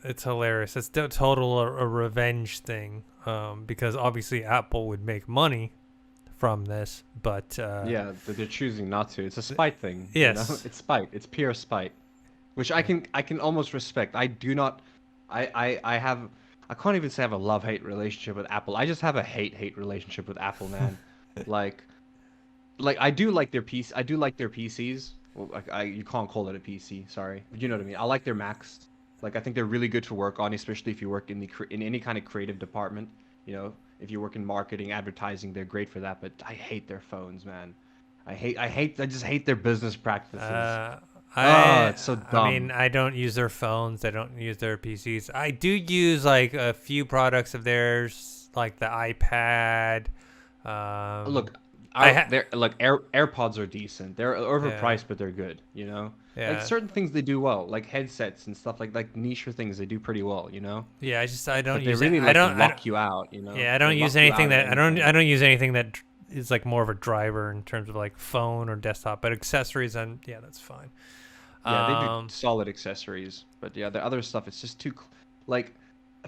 it's hilarious. It's total a revenge thing, because obviously Apple would make money from this, but yeah, they're choosing not to. It's a spite thing. Yes, you know? It's spite. It's pure spite. which I can almost respect. I do not, I can't even say I have a love-hate relationship with Apple. I just have a hate-hate relationship with Apple, man. Like, I do like their PC. I do like their PCs. Well, you can't call it a PC, sorry, but you know what I mean. I like their Macs. Like, I think they're really good to work on, especially if you work in any kind of creative department. You know, if you work in marketing, advertising, they're great for that. But I hate their phones, man. I just hate their business practices. Uh, Oh, it's so I mean, dumb. I don't use their phones. I don't use their PCs. I do use like a few products of theirs, like the iPad. Um, Look, I ha they're like AirPods are decent. They're yeah, overpriced, but they're good. Like yeah, certain things they do well, like headsets and stuff like niche things they do pretty well. yeah. I don't But they use it. really like lock you out. Yeah, I They don't use lock you anything out of that anything. I don't use anything that is like more of a driver in terms of like phone or desktop. But accessories, and yeah, that's fine. Yeah, they do Um, solid accessories, but yeah, the other stuff it's just too like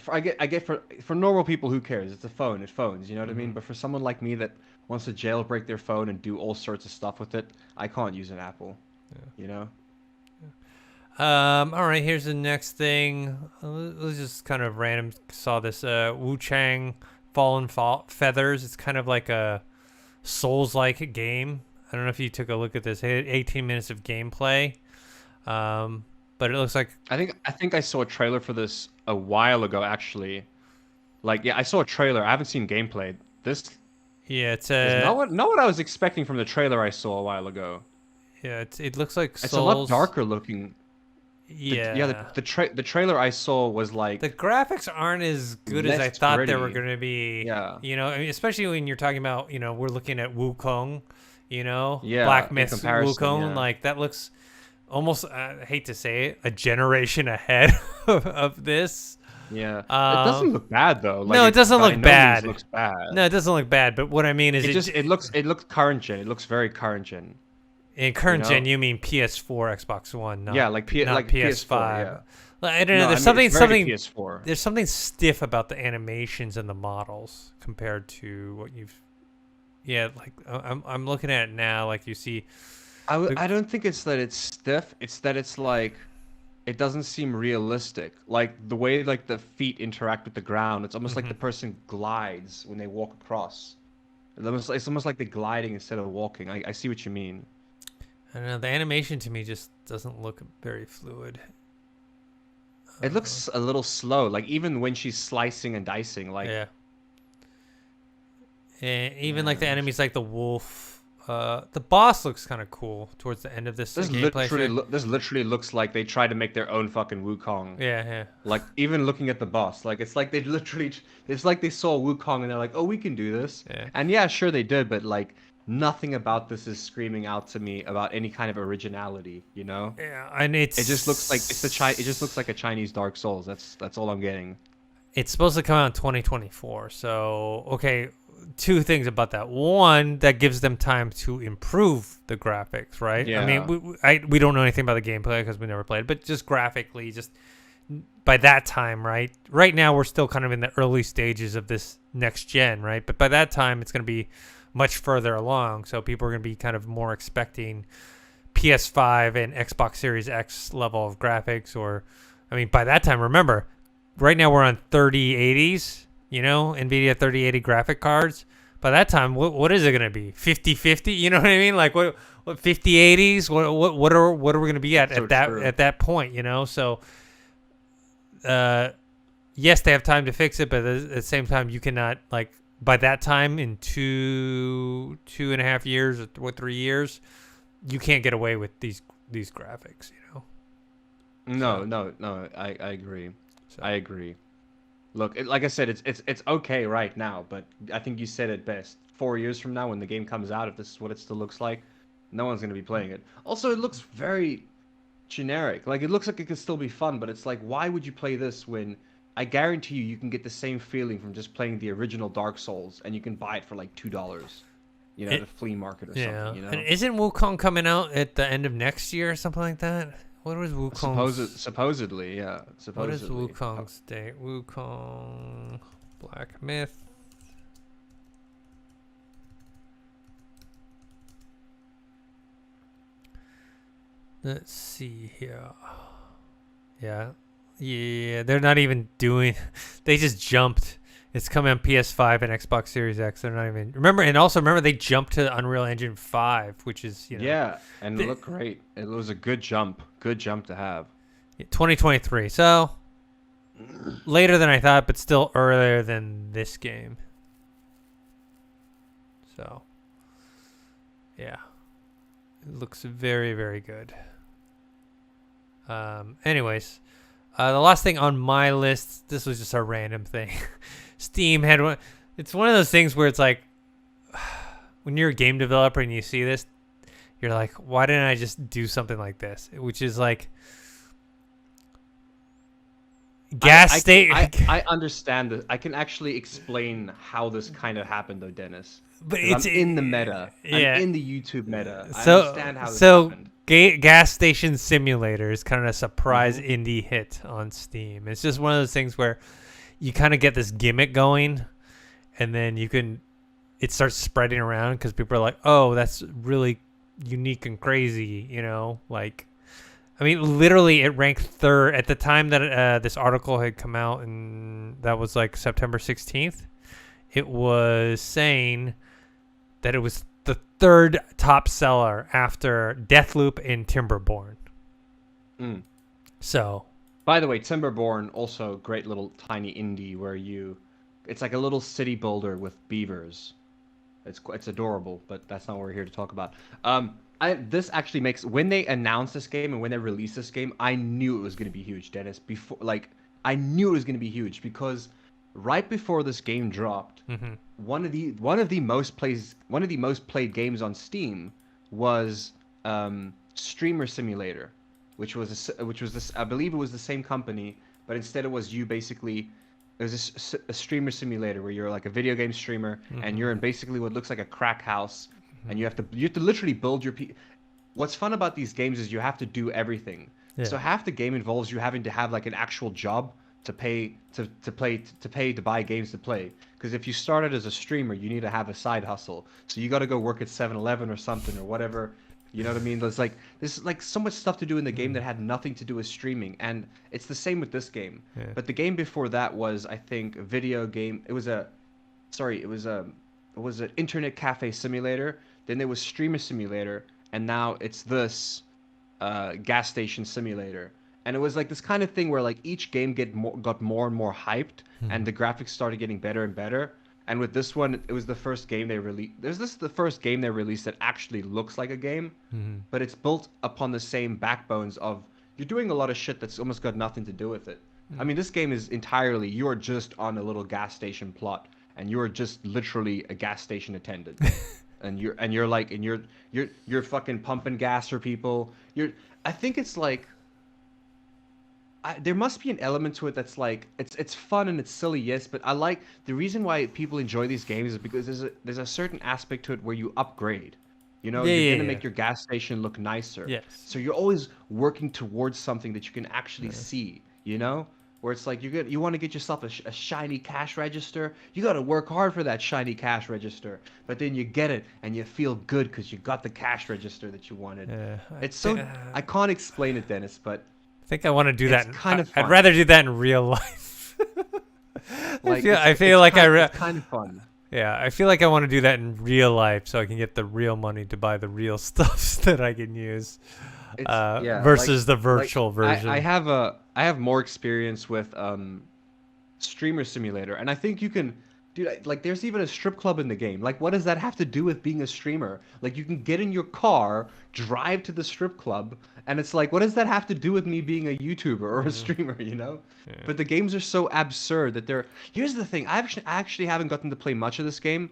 I get for normal people who cares? It's a phone, it's phones, you know what I mean? mhm. But for someone like me that wants to jailbreak their phone and do all sorts of stuff with it, I can't use an Apple, you know? All right, here's the next thing. Let's just kind of random. Saw this Wukong Feathers. It's kind of like a Souls-like game. I don't know if you took a look at this. It had 18 minutes of gameplay. But it looks like I think I saw a trailer for this a while ago actually. Like yeah, I saw a trailer. I haven't seen gameplay. This yeah, it's is a not what I was expecting from the trailer I saw a while ago. yeah, it looks like It's a lot Souls. darker looking. Yeah, Yeah. the trailer I saw was The like graphics aren't as good as I less thought they were gritty. going to be. Yeah. I mean, especially when you're talking about, we're looking at Wukong, Yeah, Black in Myth's comparison, Wukong. yeah. Like, that looks almost, I hate to say it, a generation ahead of this. Yeah. It Uh, doesn't look bad though. Like no, it it doesn't by look no means bad. looks bad. No, it doesn't look bad. But what I mean is It looks current gen. It looks very current gen, in you current gen, know? you mean PS4, Xbox One, Yeah, not like PS4, PS5. yeah. Like, I don't know. No, I mean it's very PS4. There's something stiff about the animations and the models compared to what you've. Yeah, like I'm looking at it now. Like you see, the, I don't think it's that it's stiff. It's that it's like it doesn't seem realistic. Like the way like the feet interact with the ground, it's almost like mhm. the person glides when they walk across. It's almost like they're gliding instead of walking. I see what you mean. I don't know. The animation to me just doesn't look very fluid. It looks a little slow. Like even when she's slicing and dicing, like Yeah, and even like yeah. the enemies, like the wolf. The boss looks kind of cool towards the end of this gameplay. This literally looks like they tried to make their own fucking Wukong. Yeah, yeah. Like even looking at the boss, like it's like they saw Wukong and they're like, oh, we can do this. Yeah. And yeah, sure they did, but like nothing about this is screaming out to me about any kind of originality. You know? Yeah, and It just looks like It just looks like a Chinese Dark Souls. That's all I'm getting. it's supposed to come out in 2024. So, okay, two things about that. One, that gives them time to improve the graphics, right? I mean, Yeah. we don't know anything about the gameplay because we never played, but just graphically, just by that time, right? Right now, we're still kind of in the early stages of this next gen, right? But by that time, it's going to be much further along. So people are going to be kind of more expecting PS5 and Xbox Series X level of graphics. Or, I mean, by that time, remember, right now we're on 3080s, NVIDIA 3080 graphic cards. By that time, what is it going to be? 5050? You know what I mean? Like what 5080s? What are we going to be at So that true. at that point? So yes, they have time to fix it, but at the same time, you cannot like by that time in two and a half years or 3 years, you can't get away with these graphics. No, So no, no. I agree. so I agree. Look, like I said, it's okay right now, but I think you said it best. 4 years from now, when the game comes out, if this is what it still looks like, no one's gonna be playing it. Also, it looks very generic. Like it looks like it could still be fun, but it's like, why would you play this when I guarantee you can get the same feeling from just playing the original Dark Souls, and you can buy it for like $2, at it a flea market or yeah. something, And isn't Wukong coming out at the end of next year or something like that? Supposedly, yeah, What is supposedly. Wukong's date? Wukong Black Myth. Let's see here. Yeah, they're not even doing. They just jumped. It's coming on PS5 and Xbox Series X. They're not even remember they jumped to Unreal Engine 5, which is Yeah, and it looked great. It was a good jump to have. 2023. So later than I thought, but still earlier than this game. So yeah, it looks very, very good. Anyways, the last thing on my list, this was just a random thing. Steam had one. It's one of those things where it's like, when you're a game developer and you see this, you're like, why didn't I just do something like this? Which is like, I understand this. I can actually explain how this kind of happened, though, Dennis. But I'm in the meta. Yeah. I'm in the YouTube meta. I So, understand how this happened. Gas Station Simulator is kind of a surprise indie hit on Steam. It's just one of those things where you kind of get this gimmick going, and then it starts spreading around because people are like, oh, that's really unique and crazy, like, I mean, literally it ranked third at the time that this article had come out, and that was like September 16th. It was saying that it was the third top seller after Deathloop and Timberborn. So, by the way, Timberborn, also great little tiny indie where it's like a little city builder with beavers. It's adorable, but that's not what we're here to talk about. This actually makes, when they announced this game and when they released this game, I knew it was going to be huge, Dennis. I knew it was going to be huge because right before this game dropped, one of the most played games on Steam was Streamer Simulator, which was this, I believe it was the same company, but instead it was a streamer simulator where you're like a video game streamer and you're in basically what looks like a crack house, and you have to literally build your What's fun about these games is you have to do everything. Yeah. So half the game involves you having to have like an actual job to pay to buy games to play. Because if you started as a streamer, you need to have a side hustle. So you got to go work at 7-Eleven or something or whatever. You know what I mean? There's like so much stuff to do in the game that had nothing to do with streaming, and it's the same with this game. Yeah. But the game before that was, I think, a video game. It was an internet cafe simulator. Then there was Streamer Simulator, and now it's this gas station simulator. And it was like this kind of thing where like each game got more and more hyped, and the graphics started getting better and better. And with this one, it was the first game they released. This is the first game they released that actually looks like a game, but it's built upon the same backbones of you're doing a lot of shit that's almost got nothing to do with it. I mean, this game is entirely, you are just on a little gas station plot, and you are just literally a gas station attendant, and you're fucking pumping gas for people. I think it's like. There must be an element to it that's like it's fun and it's silly, yes, but I like the reason why people enjoy these games is because there's a certain aspect to it where you upgrade. You're gonna make your gas station look nicer. Yes. So you're always working towards something that you can actually see. Where it's like you want to get yourself a shiny cash register. You got to work hard for that shiny cash register, but then you get it and you feel good because you got the cash register that you wanted. I can't explain it, Dennis, but. I think I want to do that. Kind of fun. I'd rather do that in real life. I feel like it's kind of fun. Yeah, I feel like I want to do that in real life so I can get the real money to buy the real stuff that I can use, versus the virtual version. I have more experience with Streamer Simulator, and I think you can. Dude, like, there's even a strip club in the game. Like, what does that have to do with being a streamer? Like, you can get in your car, drive to the strip club, and it's like, what does that have to do with me being a YouTuber or a streamer, Yeah. But the games are so absurd that they're... Here's the thing. I actually haven't gotten to play much of this game,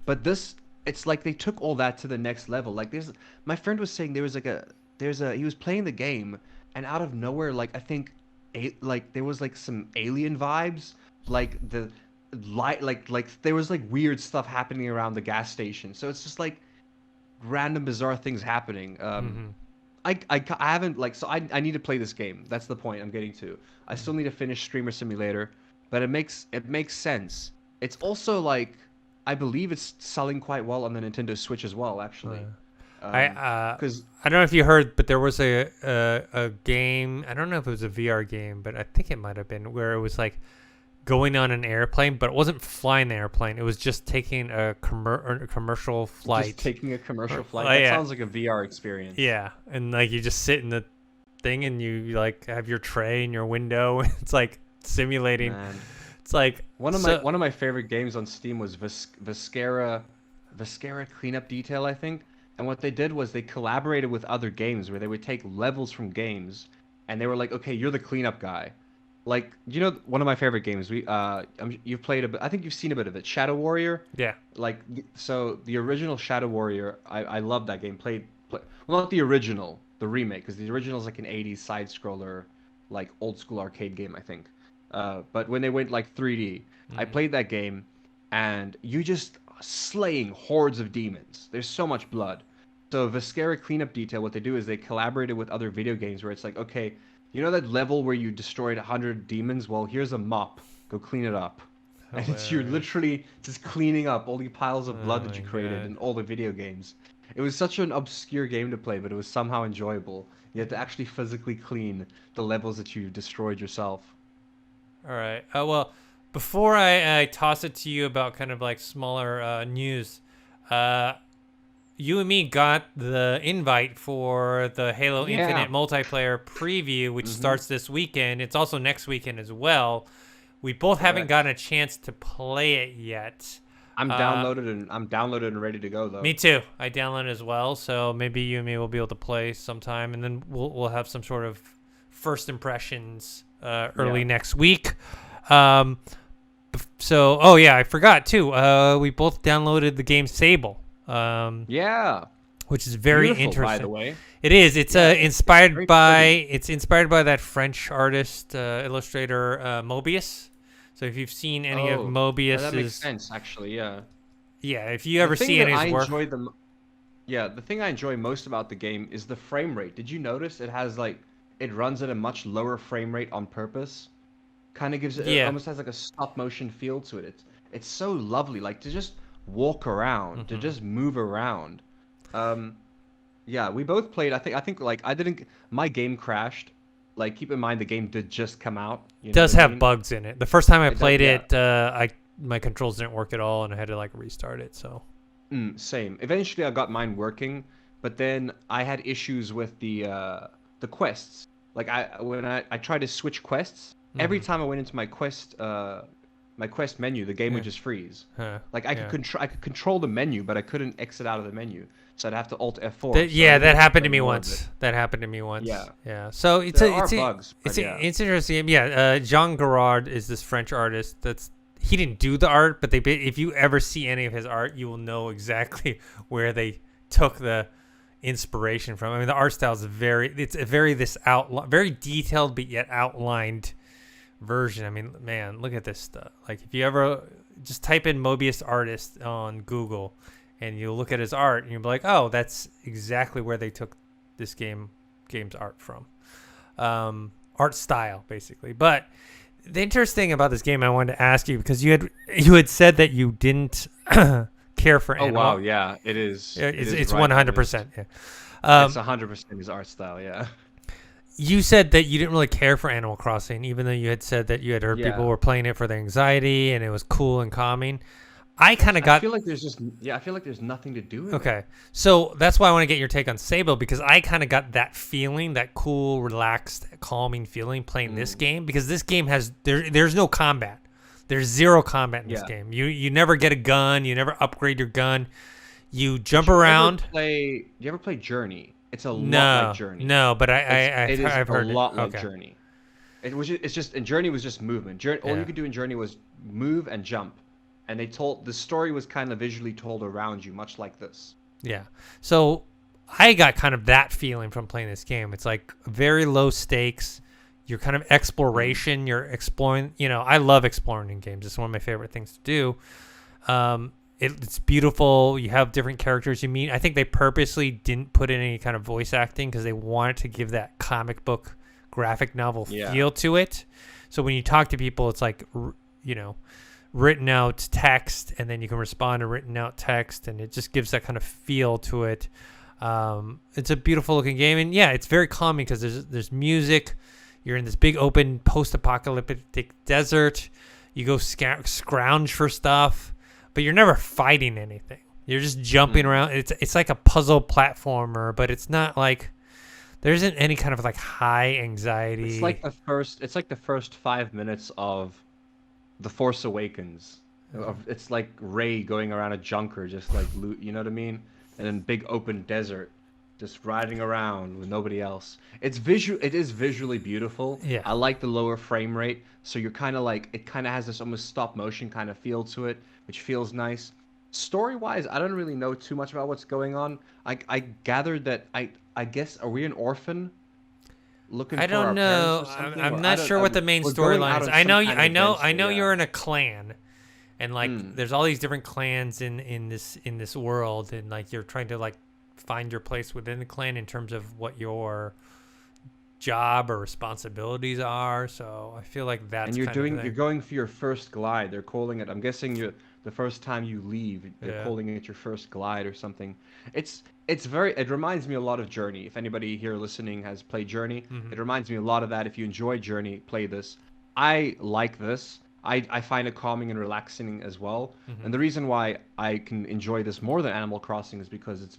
but it's like they took all that to the next level. Like, my friend was saying he was playing the game, and out of nowhere, like, I think, there was, like, some alien vibes, like, there was like weird stuff happening around the gas station, so it's just like random bizarre things happening. I haven't I need to play this game. That's the point I'm getting to. I still need to finish Streamer Simulator, but it makes sense. It's also like I believe it's selling quite well on the Nintendo Switch as well, actually. Because I don't know if you heard, but there was a game. I don't know if it was a VR game, but I think it might have been where it was like going on an airplane, but it wasn't flying the airplane. It was just taking a commercial flight. Just taking a commercial flight. Oh, That yeah. sounds like a VR experience. Yeah, and like you just sit in the thing and you like have your tray in your window. It's like simulating. Man. It's like One of my favorite games on Steam was Viscera Cleanup Detail, I think. And what they did was they collaborated with other games where they would take levels from games, and they were like, okay, you're the cleanup guy. Like, you know, one of my favorite games. You've played a bit. I think you've seen a bit of it. Shadow Warrior. Yeah. Like, so the original Shadow Warrior, I love that game. Well, not the original, the remake, because the original is like an 80s side scroller, like old school arcade game, I think. But when they went like 3D, I played that game, and you just slaying hordes of demons. There's so much blood. So Viscera Cleanup Detail, what they do is they collaborated with other video games where it's like, okay, you know that level where you destroyed 100 demons? Well, here's a mop. Go clean it up. And you're literally just cleaning up all the piles of blood that you created in all the video games. It was such an obscure game to play, but it was somehow enjoyable. You had to actually physically clean the levels that you destroyed yourself. All right. Well, before I toss it to you about kind of like smaller news, you and me got the invite for the Halo Infinite multiplayer preview, which starts this weekend. It's also next weekend as well. We both haven't gotten a chance to play it yet. I'm downloaded and ready to go though. Me too. I downloaded as well, so maybe you and me will be able to play sometime, and then we'll have some sort of first impressions early next week. So, oh yeah, I forgot too. We both downloaded the game Sable. Which is very beautiful, interesting. By the way, it is. It's inspired by that French artist illustrator Mobius. So if you've seen any of Mobius, that makes sense actually. Yeah. Yeah, if you ever see any of his work. The thing I enjoy most about the game is the frame rate. Did you notice it runs at a much lower frame rate on purpose? Kind of gives it almost has like a stop motion feel to it. It's so lovely, like to just walk around, to just move around. We both played. I think like my game crashed. Like, keep in mind the game did just come out. It does have bugs in it. The first time I played it, my controls didn't work at all, and I had to like restart it. So same. Eventually, I got mine working, but then I had issues with the quests. Like when I tried to switch quests, every time I went into my quest menu, the game would just freeze. Like I could control the menu, but I couldn't exit out of the menu. So I'd have to Alt F4. That happened to me once. Yeah. So it's bugs. It's interesting. Yeah. Jean Giraud is this French artist. He didn't do the art, but if you ever see any of his art, you will know exactly where they took the inspiration from. I mean, the art style is very detailed, but yet outlined version. I mean, man, look at this stuff. Like, if you ever just type in Mobius artist on Google and you look at his art and you'll be like, oh, that's exactly where they took this game's art from. Art style, basically. But the interesting thing about this game, I wanted to ask you, because you had said that you didn't care for animal. Oh wow, yeah, it is. It's 100%. Yeah. It's 100% his art style. Yeah. You said that you didn't really care for Animal Crossing, even though you had said that you had heard people were playing it for their anxiety and it was cool and calming. I feel like there's nothing to do with it. So that's why I want to get your take on Sable, because I kind of got that feeling, that cool, relaxed, calming feeling playing this game, because this game there's no combat. There's zero combat in this game. You never get a gun. You never upgrade your gun. You jump around. Do you ever play Journey? It's a lot like Journey. No, but I've heard a lot like Journey. And Journey was just movement. All you could do in Journey was move and jump. And the story was kind of visually told around you, much like this. Yeah. So I got kind of that feeling from playing this game. It's like very low stakes. You're kind of exploration. You're exploring. I love exploring in games. It's one of my favorite things to do. It's beautiful. You have different characters you meet. I think they purposely didn't put in any kind of voice acting because they wanted to give that comic book graphic novel feel to it. So when you talk to people, it's like, written out text, and then you can respond to written out text, and it just gives that kind of feel to it. It's a beautiful looking game, and yeah, it's very calming because there's music. You're in this big open post-apocalyptic desert. You go scrounge for stuff, but you're never fighting anything. You're just jumping around. It's like a puzzle platformer, but it's not like there isn't any kind of like high anxiety. It's like the first 5 minutes of The Force Awakens. It's like Rey going around a junker, just like you know what I mean? And then big open desert, just riding around with nobody else. It is visually beautiful. Yeah. I like the lower frame rate, so you're kind of like it kind of has this almost stop motion kind of feel to it, which feels nice. Story-wise, I don't really know too much about what's going on. I gathered that I guess are we an orphan? Looking I for our don't know. parents or something? I'm not sure what the main storyline is. I know you're in a clan, and like there's all these different clans in this world, and like you're trying to like find your place within the clan in terms of what your job or responsibilities are. So I feel like that's and you're going for your first glide. They're calling it. I'm guessing the first time you leave, they're calling it your first glide or something. It reminds me a lot of Journey. If anybody here listening has played Journey, it reminds me a lot of that. If you enjoy Journey, play this. I like this. I find it calming and relaxing as well. And the reason why I can enjoy this more than Animal Crossing is because it's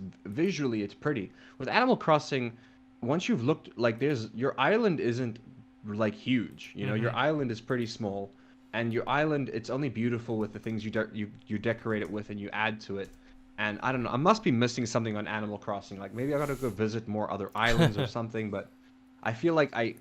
pretty. With Animal Crossing, once you've looked, like your island isn't like huge. You know, your island is pretty small, and your island it's only beautiful with the things you decorate it with and you add to it. And I don't know, I must be missing something on Animal Crossing. Like maybe I gotta go visit more other islands or something. But I feel like I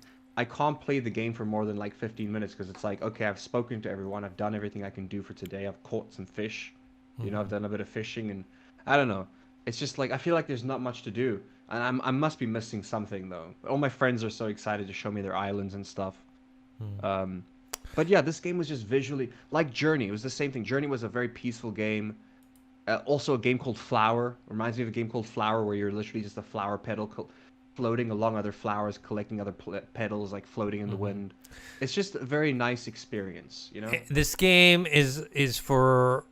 can't play the game for more than like 15 minutes because it's like, okay, I've spoken to everyone, I've done everything I can do for today, I've caught some fish, you know, I've done a bit of fishing, and I don't know. It's just like I feel like there's not much to do, and I must be missing something though. All my friends are so excited to show me their islands and stuff. But yeah, this game was just visually like Journey. It was the same thing. Journey was a very peaceful game. Also, a game called Flower reminds me of a game called Flower, where you're literally just a flower petal floating along other flowers, collecting other petals, like floating in the wind. It's just a very nice experience, you know. This game is for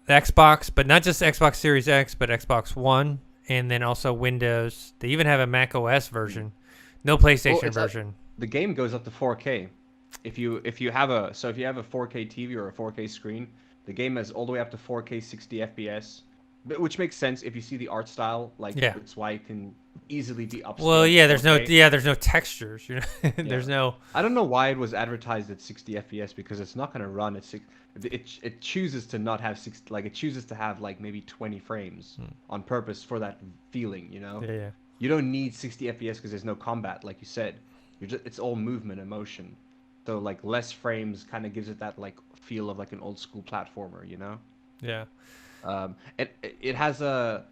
Xbox, but not just Xbox Series X, but Xbox One, and then also Windows. They even have a Mac OS version, no PlayStation version. The game goes up to 4K. If you have a 4K TV or a 4K screen, the game is all the way up to 4K 60 FPS, which makes sense if you see the art style. Like, that's why it can easily be upscaled. Well, yeah, there's no textures. You know, there's no. I don't know why it was advertised at 60 FPS because it's not going to run at it chooses to not have 60, like it chooses to have like maybe 20 frames on purpose for that feeling. You know. Yeah. You don't need 60 FPS because there's no combat, like you said. It's all movement and motion. So like less frames kind of gives it that like feel of like an old school platformer, you know? Yeah. It has a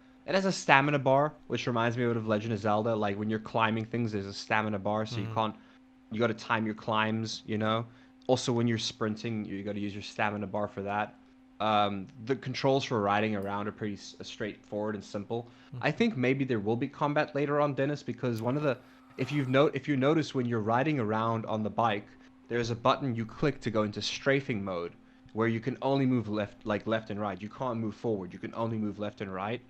stamina bar, which reminds me of Legend of Zelda. Like when you're climbing things, there's a stamina bar, so you got to time your climbs, you know? Also when you're sprinting, you got to use your stamina bar for that. The controls for riding around are pretty straightforward and simple. I think maybe there will be combat later on, Dennis, because if you notice when you're riding around on the bike, there's a button you click to go into strafing mode, where you can only move left and right. You can't move forward. You can only move left and right.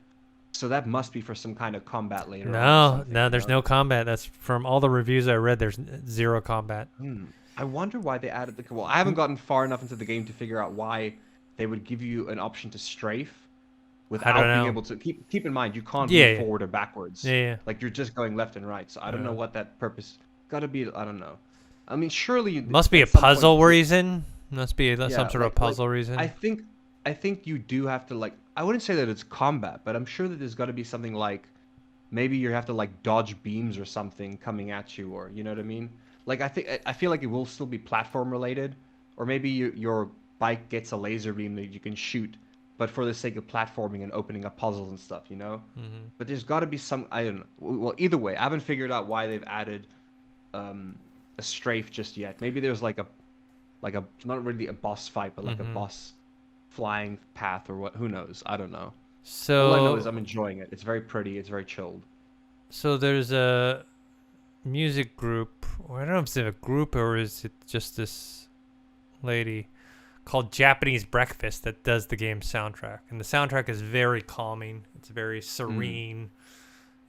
So that must be for some kind of combat later on. No, there's no combat. That's from all the reviews I read. There's zero combat. I wonder why they added the. Well, I haven't gotten far enough into the game to figure out why they would give you an option to strafe without being able to. Keep in mind, you can't move forward or backwards. Yeah. Like you're just going left and right. So I don't know what that purpose. Gotta be. I don't know. I mean, surely must be a puzzle reason. Must be some sort of puzzle reason. I think you do have to like. I wouldn't say that it's combat, but I'm sure that there's got to be something like, maybe you have to like dodge beams or something coming at you, or you know what I mean. Like I feel like it will still be platform related, or maybe your bike gets a laser beam that you can shoot, but for the sake of platforming and opening up puzzles and stuff, you know. But there's got to be some. I don't know. Well, either way, I haven't figured out why they've added a strafe just yet. Maybe there's like a not really a boss fight, but like a boss flying path or what? Who knows? I don't know. So all I know is I'm enjoying it. It's very pretty. It's very chilled. So there's a music group. I don't know if it's a group or is it just this lady called Japanese Breakfast that does the game's soundtrack. And the soundtrack is very calming. It's very serene.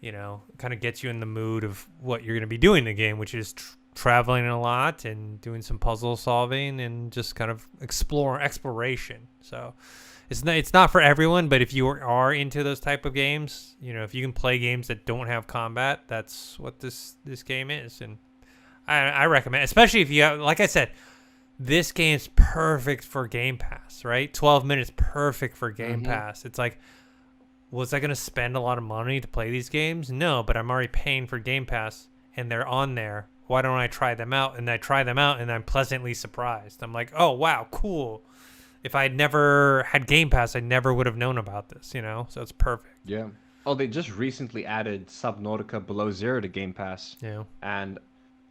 kind of gets you in the mood of what you're going to be doing in the game, which is traveling a lot and doing some puzzle solving and just kind of exploration. So it's not for everyone, but if you are into those type of games, if you can play games that don't have combat, that's what this game is. And I recommend, especially if you have, like I said, this game's perfect for Game Pass, right? 12 minutes, perfect for Game Pass. It's like, was I going to spend a lot of money to play these games? No, but I'm already paying for Game Pass, and they're on there. Why don't I try them out? And I try them out, and I'm pleasantly surprised. I'm like, oh, wow, cool. If I had never had Game Pass, I never would have known about this, So it's perfect. Yeah. Oh, they just recently added Subnautica Below Zero to Game Pass. Yeah. And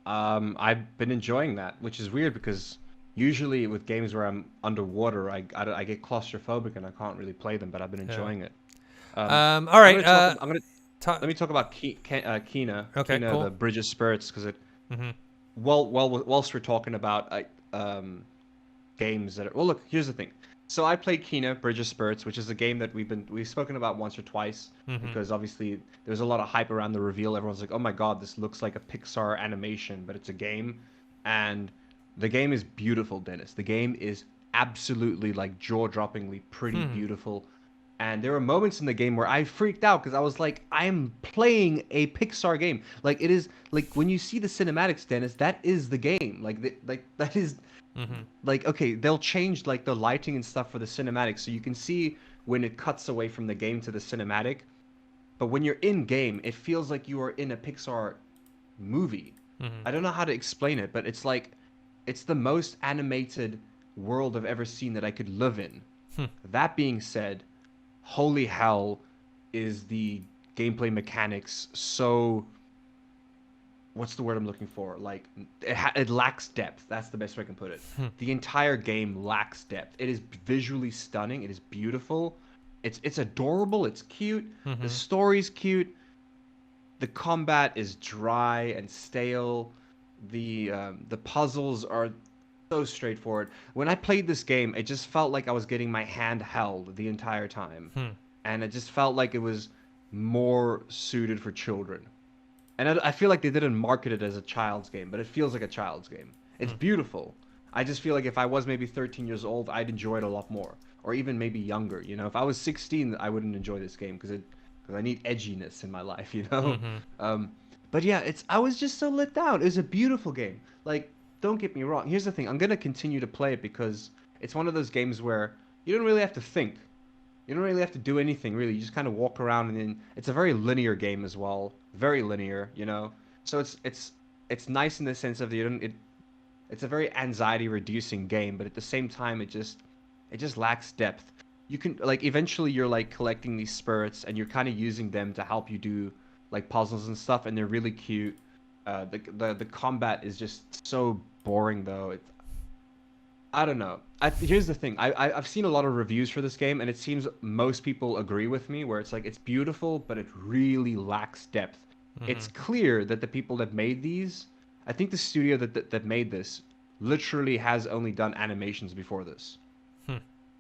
I've been enjoying that, which is weird because usually with games where I'm underwater, I get claustrophobic and I can't really play them, but I've been enjoying it. All right. Let me talk about Kena. Okay, Kena, cool. the Bridge of Spirits, because it. Whilst we're talking about games that are, well, look, here's the thing. So I played Kena, Bridge of Spirits, which is a game that we've spoken about once or twice, because obviously there's a lot of hype around the reveal. Everyone's like, oh my god, this looks like a Pixar animation, but it's a game, and the game is beautiful, Dennis. The game is absolutely like jaw-droppingly pretty beautiful. And there were moments in the game where I freaked out because I was like, I'm playing a Pixar game. Like, it is, like, when you see the cinematics, Dennis, that is the game. Like, that is, like, okay, they'll change, like, the lighting and stuff for the cinematics. So you can see when it cuts away from the game to the cinematic. But when you're in-game, it feels like you are in a Pixar movie. I don't know how to explain it, but it's like, it's the most animated world I've ever seen that I could live in. That being said, holy hell, is the gameplay mechanics so, what's the word I'm looking for? Like, it lacks depth. That's the best way I can put it. The entire game lacks depth. It is visually stunning. It is beautiful. It's adorable. It's cute. The story's cute. The combat is dry and stale. The puzzles are so straightforward. When I played this game, it just felt like I was getting my hand held the entire time. And it just felt like it was more suited for children. And I feel like they didn't market it as a child's game, but it feels like a child's game. It's beautiful. I just feel like if I was maybe 13 years old, I'd enjoy it a lot more. Or even maybe younger, If I was 16, I wouldn't enjoy this game because I need edginess in my life, But yeah, I was just so let down. It was a beautiful game. Like, don't get me wrong. Here's the thing. I'm going to continue to play it because it's one of those games where you don't really have to think. You don't really have to do anything, really. You just kind of walk around, and then it's a very linear game as well. Very linear, So it's nice in the sense of it's a very anxiety-reducing game, but at the same time, it just lacks depth. You can, like, eventually you're, like, collecting these spirits, and you're kind of using them to help you do, like, puzzles and stuff, and they're really cute. The combat is just so boring, though. I don't know. Here's the thing. I've seen a lot of reviews for this game, and it seems most people agree with me, where it's like, it's beautiful, but it really lacks depth. It's clear that the people that made these, I think the studio that made this literally has only done animations before this.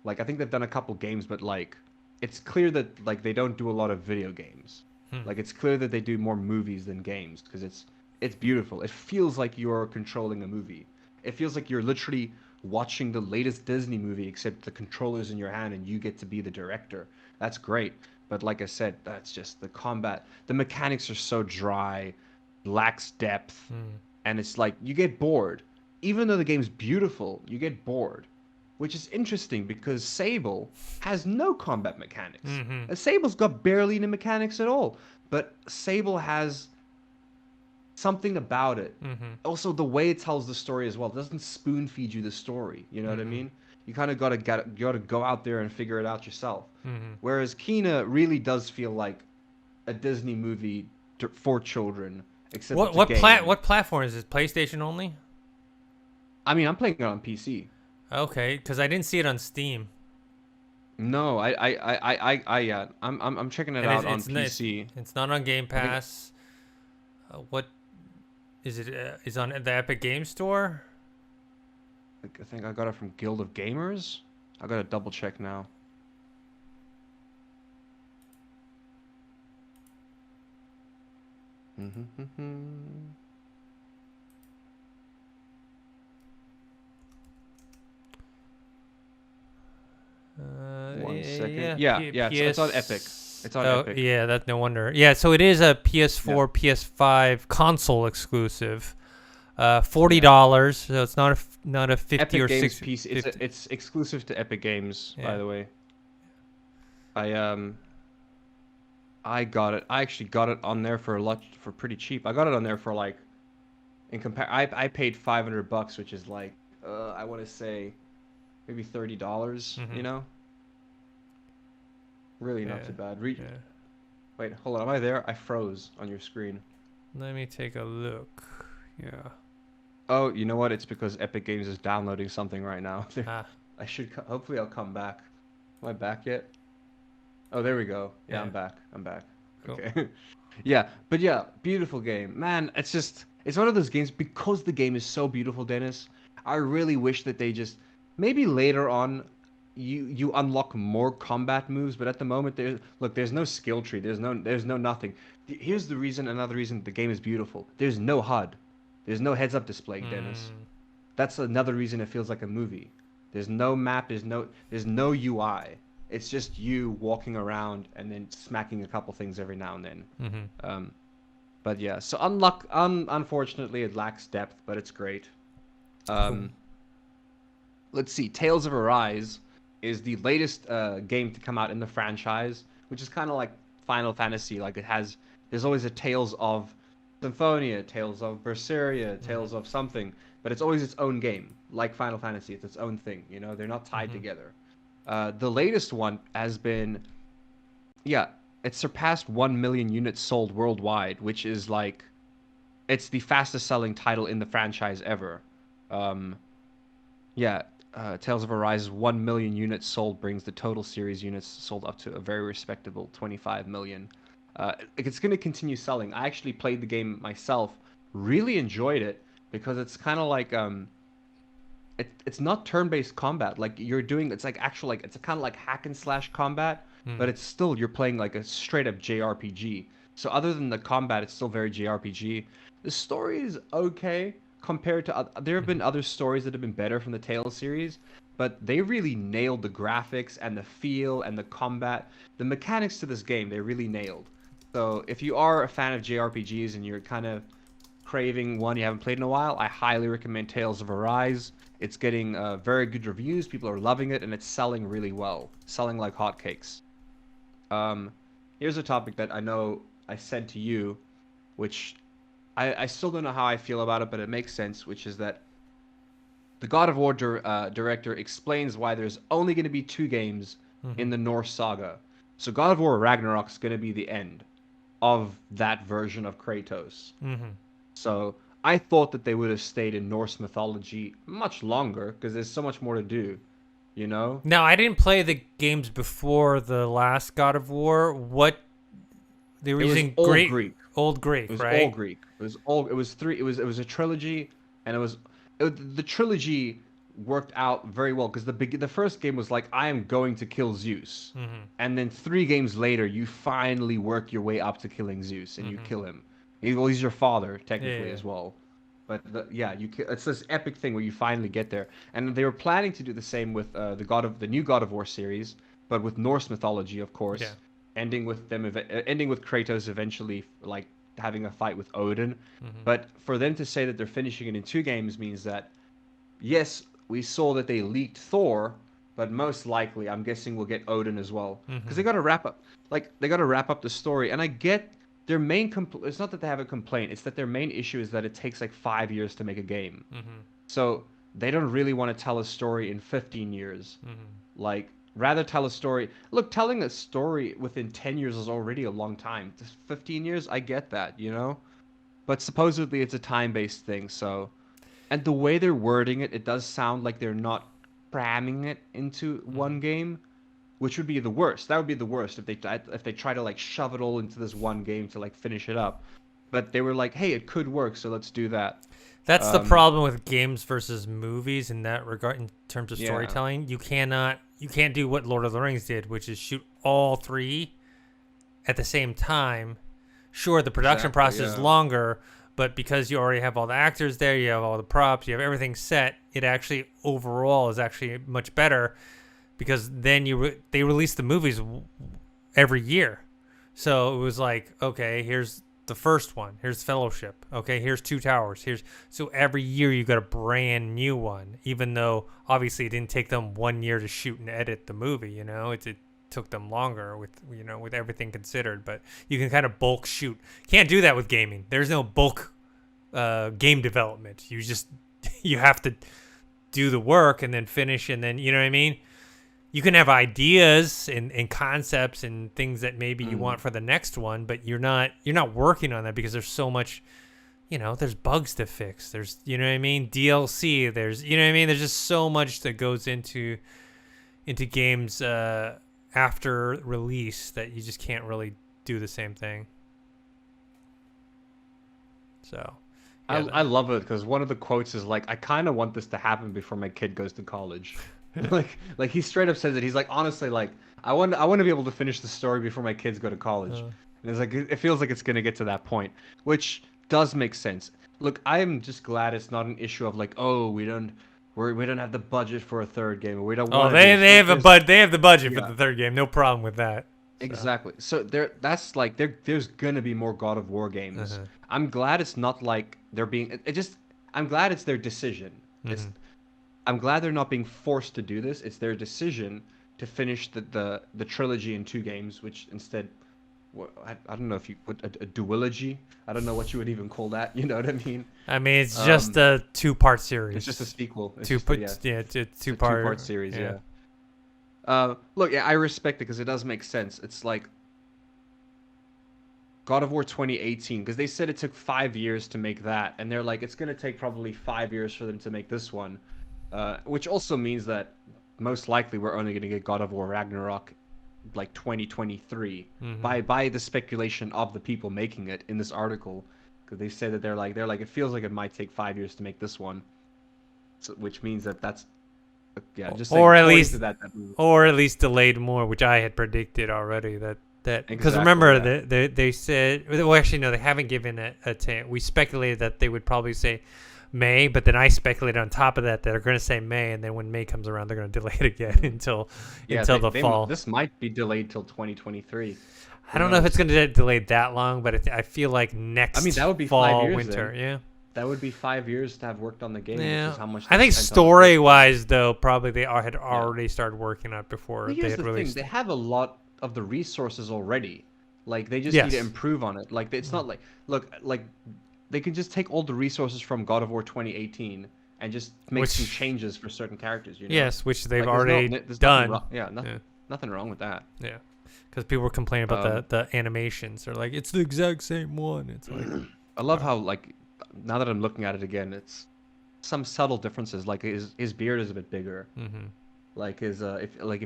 Like, I think they've done a couple games, but, like, it's clear that, like, they don't do a lot of video games. Like, it's clear that they do more movies than games, because it's beautiful. It feels like you're controlling a movie. It feels like you're literally watching the latest Disney movie, except the controller's in your hand and you get to be the director. That's great. But like I said, that's just the combat. The mechanics are so dry, lacks depth, and it's like you get bored. Even though the game's beautiful, you get bored. Which is interesting because Sable has no combat mechanics. Sable's got barely any mechanics at all. But Sable has something about it. Also, the way it tells the story as well. It doesn't spoon feed you the story. You know what I mean? You kind of gotta go out there and figure it out yourself. Whereas Kena really does feel like a Disney movie for children. Except what platform is this? PlayStation only? I mean, I'm playing it on PC. Okay, because I didn't see it on Steam. No, I'm checking it out on PC. It's not on Game Pass. What is it? Is on the Epic Game Store? I think I got it from Guild of Gamers. I gotta double check now. One second. Yeah, It's on Epic. It's on Epic. Yeah, that's no wonder. Yeah, so it is a PS4, PS5 console exclusive. $40. So it's not a 50 Epic or Games 60. piece. It's exclusive to Epic Games, by the way. I got it. I actually got it on there for pretty cheap. I got it on there for like, I paid $500, which is like, I want to say, maybe $30. You know, really not too bad. Wait, hold on. Am I there? I froze on your screen. Let me take a look. Yeah. Oh, you know what? It's because Epic Games is downloading something right now. I should. Hopefully, I'll come back. Am I back yet? Oh, there we go. Yeah, I'm back. Cool. Okay. But beautiful game. Man, it's one of those games, because the game is so beautiful, Dennis. I really wish that they just, maybe later on, you unlock more combat moves, but at the moment there's no skill tree. There's no nothing. Here's another reason the game is beautiful. There's no HUD. There's no heads-up display, Dennis. That's another reason it feels like a movie. There's no map, there's no UI. It's just you walking around and then smacking a couple things every now and then. But yeah, so unfortunately it lacks depth, but it's great. Let's see, Tales of Arise is the latest game to come out in the franchise, which is kind of like Final Fantasy. Like there's always a Tales of Symphonia, Tales of Berseria, Tales of something, but it's always its own game. Like Final Fantasy, it's its own thing. You know, they're not tied together. The latest one has been, it surpassed 1 million units sold worldwide, which is like, it's the fastest selling title in the franchise ever. Tales of Arise 1 million units sold brings the total series units sold up to a very respectable 25 million. It's going to continue selling. I actually played the game myself, really enjoyed it, because it's kind of like it's not turn-based combat like you're doing. It's like it's kind of like hack and slash combat, but it's still, you're playing like a straight up JRPG. So other than the combat, it's still very JRPG. The story is okay compared to there have been other stories that have been better from the Tales series, but they really nailed the graphics and the feel and the combat, the mechanics to this game. They really nailed. So if you are a fan of JRPGs and you're kind of craving one you haven't played in a while, I highly recommend Tales of Arise. It's getting very good reviews. People are loving it, and it's selling really well, selling like hotcakes. Here's a topic that I know I said to you, which I still don't know how I feel about it, but it makes sense, which is that the God of War director explains why there's only going to be 2 games in the Norse saga. So God of War Ragnarok is going to be the end of that version of Kratos. So I thought that they would have stayed in Norse mythology much longer, because there's so much more to do, you know? Now, I didn't play the games before the last God of War. What they were using Old Greek. Old Greek, it was right? Old Greek. It was a trilogy, and the trilogy worked out very well, because the first game was like, I am going to kill Zeus, and then 3 games later you finally work your way up to killing Zeus, and you kill him. He's your father technically as well, but it's this epic thing where you finally get there. And they were planning to do the same with the new God of War series, but with Norse mythology, of course. Ending with Kratos eventually like having a fight with Odin. But for them to say that they're finishing it in 2 games means that, yes, we saw that they leaked Thor, but most likely I'm guessing we'll get Odin as well, because they got to wrap up the story. And I get their main it's not that they have a complaint, it's that their main issue is that it takes like 5 years to make a game. So they don't really want to tell a story in 15 years. Like, rather tell a story. Look, telling a story within 10 years is already a long time. 15 years, I get that, you know? But supposedly it's a time-based thing, so... And the way they're wording it, it does sound like they're not cramming it into one game, which would be the worst. That would be the worst if they try to like shove it all into this one game to like finish it up. But they were like, hey, it could work, so let's do that. That's the problem with games versus movies in that regard, in terms of storytelling. You can't do what Lord of the Rings did, which is shoot all 3 at the same time, Sure, the production process is yeah. longer, but because you already have all the actors there, you have all the props, you have everything set, it actually overall is actually much better because then they release the movies every year. So it was like, okay, here's the first one. Here's Fellowship. Okay, here's Two Towers. So every year you got a brand new one, even though obviously it didn't take them 1 year to shoot and edit the movie. It took them longer with everything considered. But you can kind of bulk shoot. Can't do that with gaming. There's no bulk game development. You have to do the work and then finish, and then you know what I mean. You can have ideas and concepts and things that maybe you want for the next one, but you're not working on that because there's so much, there's bugs to fix. There's, DLC. There's, there's just so much that goes into games after release that you just can't really do the same thing. So, yeah, I love it because one of the quotes is like, I kind of want this to happen before my kid goes to college. like he straight up says it. He's like, honestly, like I want to be able to finish the story before my kids go to college. And it's like it feels like it's gonna get to that point, which does make sense. Look, I am just glad it's not an issue of like, oh, we don't have the budget for a third game, or we don't. Oh, they have the budget for the third game. No problem with that. Exactly. So there's gonna be more God of War games. I'm glad it's not like they're being. I'm glad it's their decision. I'm glad they're not being forced to do this. It's their decision to finish the trilogy in 2 games, which instead, I don't know if you put a duology. I don't know what you would even call that. You know what I mean? I mean, it's just a 2-part series. It's just a sequel. It's a two-part series. Yeah. Look, I respect it because it does make sense. It's like God of War 2018, because they said it took 5 years to make that, and they're like, it's gonna take probably 5 years for them to make this one. Which also means that most likely we're only going to get God of War Ragnarok like 2023 by the speculation of the people making it in this article, because they say that they're like it feels like it might take 5 years to make this one, so, which means that's just or at least delayed more, which I had predicted already that because remember they said, well, actually no, they haven't given a we speculated that they would probably say May, but then I speculated on top of that they're going to say May, and then when May comes around, they're going to delay it again until the fall. This might be delayed till 2023. I don't know if it's going to get delayed that long, but I feel like next. I mean, that would be fall, 5 years. Winter, then. Yeah. That would be 5 years to have worked on the game. Yeah. Which is how much I think story-wise, though, probably they had already started working on it before they had released. They have a lot of the resources already. Like they just need to improve on it. Like it's not like they can just take all the resources from God of War 2018 and just make some changes for certain characters. Yes, which they've already done. Nothing wrong with that. Yeah, because people were complaining about the animations. They're like, it's the exact same one. It's like, I love how now that I'm looking at it again, it's some subtle differences. Like his beard is a bit bigger. Like if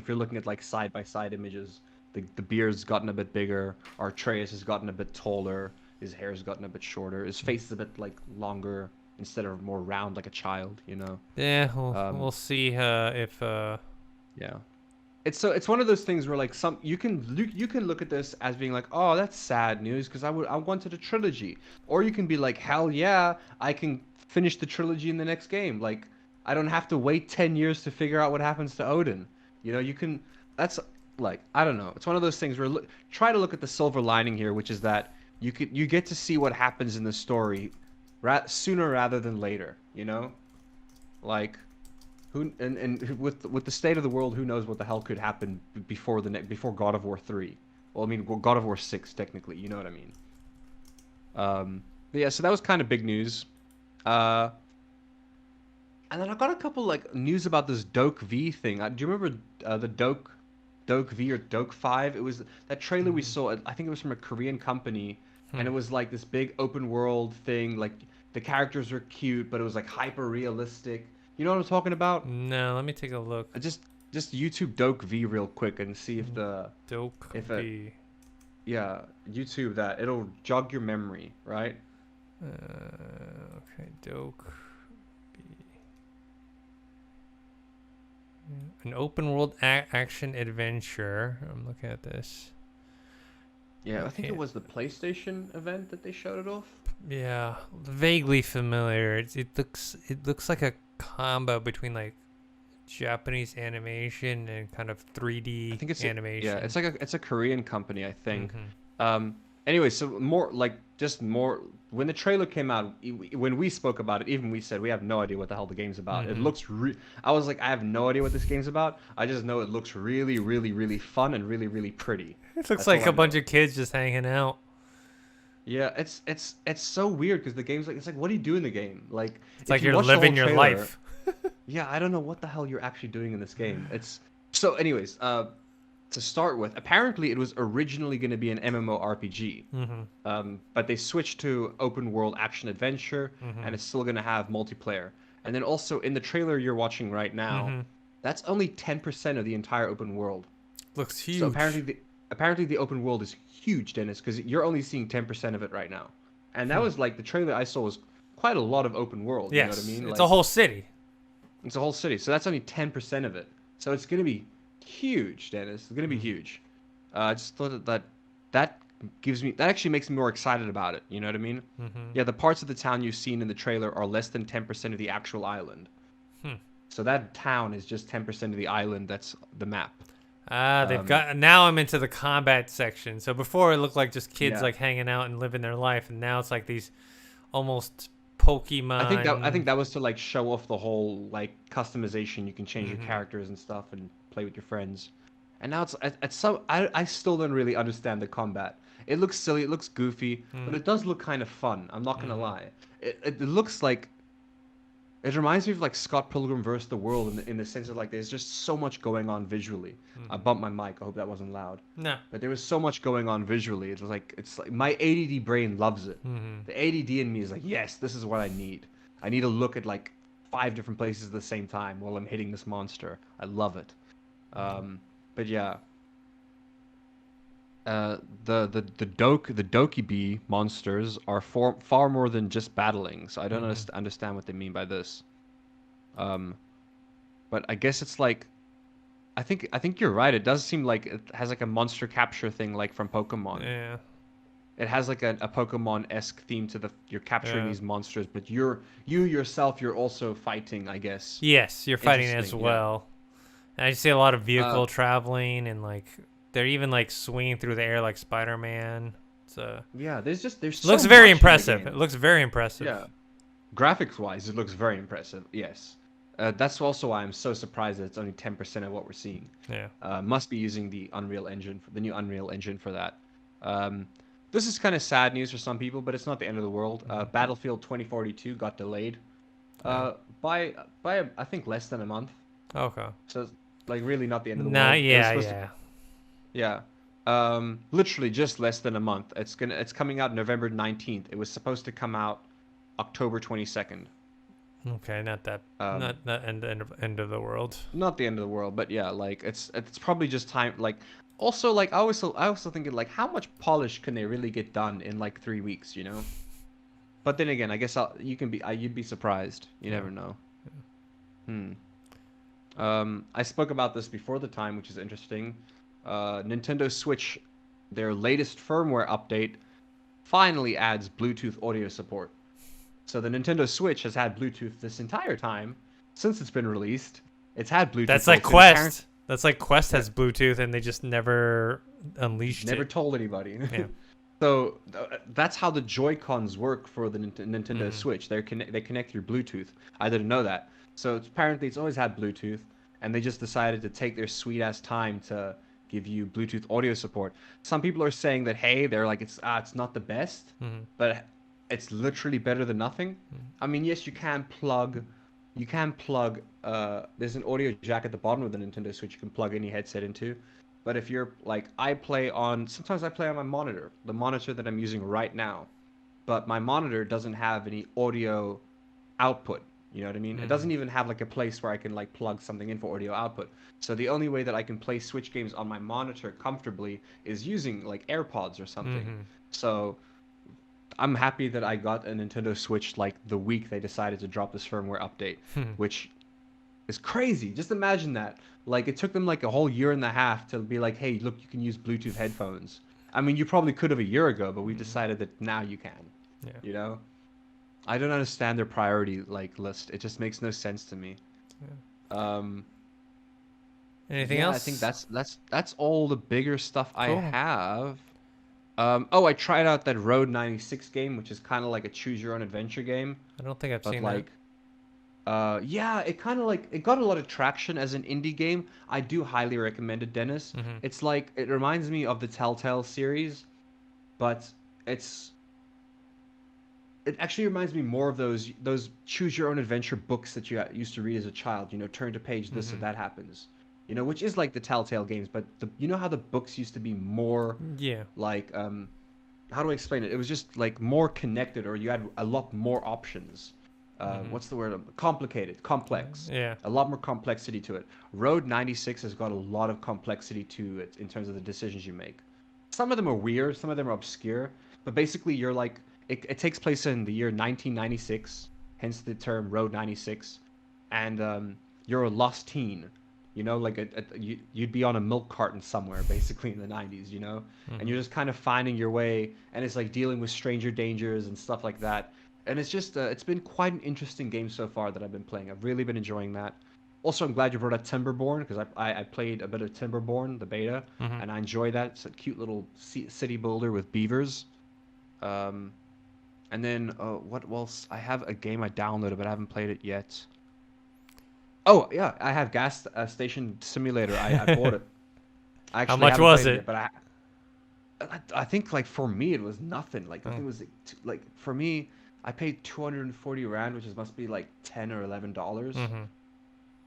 you're looking at like side by side images, the beard's gotten a bit bigger. Atreus has gotten a bit taller. His hair's gotten a bit shorter. His face is a bit longer instead of more round like a child. Yeah, we'll see if. Yeah, it's one of those things where you can look at this as being like, oh, that's sad news because I wanted a trilogy, or you can be like, hell yeah, I can finish the trilogy in the next game. Like I don't have to wait 10 years to figure out what happens to Odin. You can. That's I don't know. It's one of those things where try to look at the silver lining here, which is that you get to see what happens in the story sooner rather than later, like who and with the state of the world, who knows what the hell could happen before God of War 3. Well, I mean, God of War 6 technically, you know what I mean. But yeah, so that was kind of big news. And then I got a couple news about this Doke V thing. Do you remember the Doke V or Doke 5? It was that trailer we saw. I think it was from a Korean company, and it was like this big open world thing. Like the characters were cute, but it was like hyper realistic. You know what I'm talking about? No, let me take a look. Just YouTube Doke V real quick and see if V. Yeah, YouTube that. It'll jog your memory, right? Okay, Doke V. An open world action adventure. I'm looking at this. Yeah, I think Okay. it was the PlayStation event that they showed it off. Yeah, vaguely familiar. It looks like a combo between like Japanese animation and kind of I 3D think animation. it's a Korean company, I think. Mm-hmm. Anyway, so more like just more when the trailer came out, when we spoke about it, even we said we have no idea what the hell the game's about. It Mm-hmm. looks I was like, I have no idea what this game's about. I just know it looks really, really, really fun and really, really pretty. It looks That's all like I a bunch know. of kids just hanging out. Yeah, it's so weird because the game's like it's like what do you do in the game? Like It's if like you you're watch the whole living your trailer, life. yeah, I don't know what the hell you're actually doing in this game. It's so anyways, to start with, apparently it was originally going to be an MMORPG. Mm-hmm. But they switched to open world action adventure, Mm-hmm. and it's still going to have multiplayer. And then also in the trailer you're watching right now, Mm-hmm. that's only 10% of the entire open world. Looks So huge. apparently the open world is huge, Dennis, because you're only seeing 10% of it right now. And that Hmm. was like the trailer I saw was quite a lot of open world. You know what I Yes, mean? it's a Like whole city. it's a whole city, so that's only 10% of it. So it's going to be huge, Dennis. It's going to be Mm-hmm. huge. I just thought that that actually makes me more excited about it. You know what I mean? Mm-hmm. Yeah, the parts of the town you've seen in the trailer are less than 10% of the actual island. Hmm. So that town is just 10% of the island. That's the map. They've Um, got now. I'm into the combat section. So before it looked like just kids yeah, like hanging out and living their life, and now it's like these almost I Pokemon. think that was to like show off the whole like customization. You can change your Mm-hmm. characters and stuff and play with your friends. And now it's at some I still don't really understand the combat. It looks silly, it looks goofy, but it does look kind of fun. I'm not gonna Mm-hmm. lie. It looks like it reminds me of like Scott Pilgrim vs. the World in the sense of like there's just so much going on visually. I Mm-hmm. bumped my mic. I hope that wasn't loud. No. But there was so much going on visually. It's like my ADD brain loves it. Mm-hmm. The ADD in me is like, yes, this is what I need. I need to look at like 5 different places at the same time while I'm hitting this monster. I love it. Um, but yeah, the Dokibee monsters are far more than just battling. So I don't Mm-hmm. understand what they mean by this. Um, but I guess it's like I think you're right. It does seem like it has like a monster capture thing like from Pokemon. Yeah. It has like a Pokemon-esque theme to the you're capturing Yeah. these monsters, but you yourself you're also fighting, I guess. Yes, you're fighting as Interesting, yeah. well. And I see a lot of Uh, vehicle traveling, and like they're even like swinging through the air like Spider-Man. It's yeah, there's so looks very much in the impressive. It game. looks very impressive. Yeah. Graphics wise, it looks very impressive. Yes. That's also why I'm so surprised that it's only 10% of what we're seeing. Yeah. Must be using the Unreal Engine, the new Unreal Engine for that. Um, this is kind of sad news for some people, but it's not the end of the world. Mhm. Battlefield 2042 got delayed Yeah. uh, by I think less than a month. Okay. So it's like really not the end of the Nah. world. It was Yeah. supposed to, Yeah. yeah. Literally just less than a month. It's coming out November 19th. It was supposed to come out October 22nd. Okay. Not that. Um, Not end of the world. not the end of the world, but yeah, like it's probably just time. Like also like I also thinking like how much polish can they really get done in like 3 weeks, you know? But then again, I guess you can be you'd be surprised. You Yeah. never know. Hmm. I spoke about this before the time, which is interesting. Nintendo Switch, their latest firmware update, finally adds Bluetooth audio support. So the Nintendo Switch has had Bluetooth this entire time since it's been released. It's had Bluetooth That's like built in. Apparently, Quest. That's like Quest has Bluetooth, and they just never unleashed never it. told anybody. Yeah. So that's how the Joy-Cons work for the Nintendo Mm-hmm. Switch. They connect through Bluetooth. I didn't know that. So apparently it's always had Bluetooth, and they just decided to take their sweet ass time to give you Bluetooth audio support. Some people are saying that hey, they're like it's not the best, Mm-hmm. but it's literally better than nothing. I mean, yes, you can plug. There's an audio jack at the bottom of the Nintendo Switch you can plug any headset into. But if you're like, sometimes I play on my monitor, the monitor that I'm using right now. But my monitor doesn't have any audio output. You know what I mean? It Mm-hmm. doesn't even have like a place where I can like plug something in for audio output. So the only way that I can play Switch games on my monitor comfortably is using like AirPods or something. Mm-hmm. So I'm happy that I got a Nintendo Switch like the week they decided to drop this firmware update, Hmm. which is crazy. Just imagine that. Like it took them like a whole year and a half to be like, "Hey, look, you can use Bluetooth headphones." I mean, you probably could have a year ago, but we decided that now you can. Yeah. You know, I don't understand their priority list. It just makes no sense to me. Yeah. Anything yeah, else? I think that's all the bigger stuff I Cool. have. Oh, I tried out that Road 96 game, which is kind of like a choose your own adventure game. I don't think I've But seen like, yeah, it kind of like it got a lot of traction as an indie game. I do highly recommend it, Dennis. that. It's like it reminds me of the Telltale series, but it's it actually reminds me more of those choose your own adventure books that you used to read as a child. You know, turn to page this or that happens. You know, which is like the Telltale games, but you know how the books used to be more Yeah. like how do I explain it? It was just like more connected, or you had a lot more options. What's the word? Complicated, complex. Yeah. A lot more complexity to it. Road 96 has got a lot of complexity to it in terms of the decisions you make. Some of them are weird, some of them are obscure, but basically you're like it takes place in the year 1996, hence the term Road 96, and you're a lost teen. You know, like you'd be on a milk carton somewhere, basically in the 90s. You know, and you're just kind of finding your way, and it's like dealing with stranger dangers and stuff like that. And it's just it's been quite an interesting game so far that I've been playing. I've really been enjoying that. Also, I'm glad you brought up Timberborn because I played a bit of Timberborn, the beta, and I enjoy that. It's a cute little city builder with beavers. And then what else? I have a game I downloaded, but I haven't played it yet. Oh yeah, I have Gas Station Simulator. I bought it. I actually How much haven't was played it? yet, but I think like for me it was nothing. Like I think it was like for me I paid 240 rand, which is must be like $10 or $11.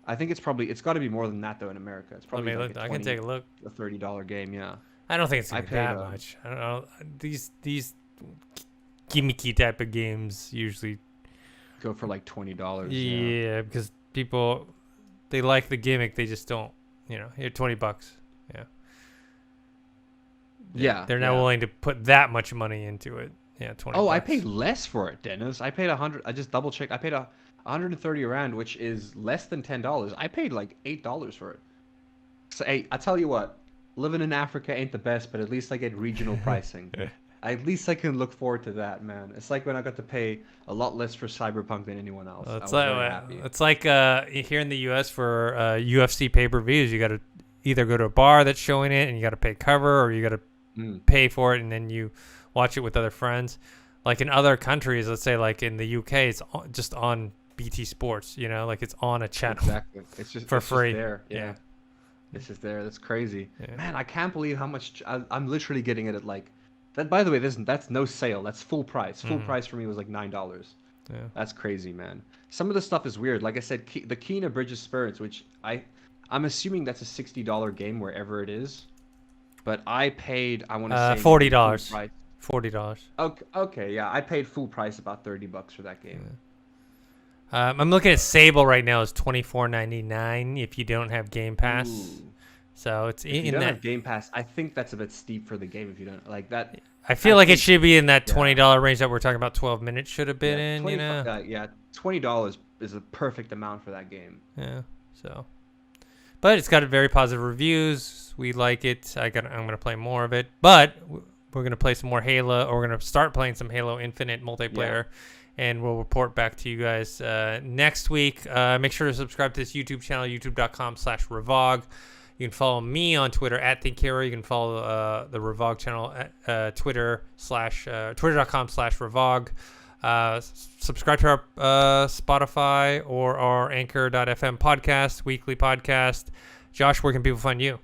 I think it's got to be more than that though in America. It's probably like I can take a look. a $30 game. Yeah. I don't think it's gonna be that much. I don't know. These gimmicky type of games usually Go for like $20. Yeah, because people they like the gimmick, they just don't. You know, here $20. Yeah. Yeah. They're not willing to put that much money into it. Yeah, 20. Oh, I paid less for it, Dennis. I paid 100. I just double checked. I paid 130 rand, which is less than $10. I paid like $8 for it. So hey, I tell you what, living in Africa ain't the best, but at least I get regional pricing. At least I can look forward to that, man. It's like when I got to pay a lot less for Cyberpunk than anyone else. I was very happy. It's like here in the U.S. for UFC pay-per-views, you got to either go to a bar that's showing it and you got to pay cover, or you got to pay for it and then you watch it with other friends. Like in other countries, let's say like in the UK, it's just on BT Sports. You know, like it's on a channel. Exactly. It's just for free. Just there. Yeah. It's just there. That's crazy. Yeah. Man, I can't believe how much I'm literally getting it at like. That, by the way, that's no sale. That's full price. Full price for me was like $9. Yeah. That's crazy, man. Some of the stuff is weird. Like I said, the Kena Bridge of Spirits, which I'm assuming that's a $60 game wherever it is. But I paid, I want to say $40. $40. Okay, yeah, I paid full price, about $30 for that game. Yeah. I'm looking at Sable right now. It's $24.99 if you don't have Game Pass. Ooh. So it's if you don't have Game Pass, I think that's a bit steep for the game if you don't like that. I feel like it should be in that $20 range that we're talking about. 12 minutes should have been in, you know. Yeah, $20 is a perfect amount for that game. Yeah. So, but it's got very positive reviews. We like it. I'm gonna play more of it, but we're gonna play some more Halo. Or we're gonna start playing some Halo Infinite multiplayer. And we'll report back to you guys next week. Make sure to subscribe to this YouTube channel, youtube.com/Revog. You can follow me on Twitter @ThinkHero. You can follow the Revog channel at twitter.com/Revog. Subscribe to our Spotify or our Anchor.fm podcast, weekly podcast. Josh, where can people find you?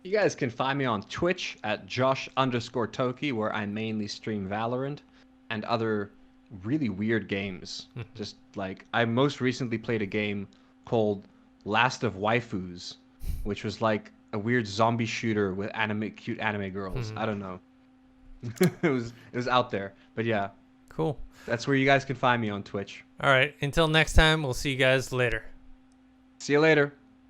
You guys can find me on Twitch at Josh_Toki, where I mainly stream Valorant and other really weird games. Just like I most recently played a game called Last of Waifus, which was like a weird zombie shooter with cute anime girls. I don't know. it was out there, but yeah. Cool. That's where you guys can find me on Twitch. All right. Until next time, we'll see you guys later. See you later.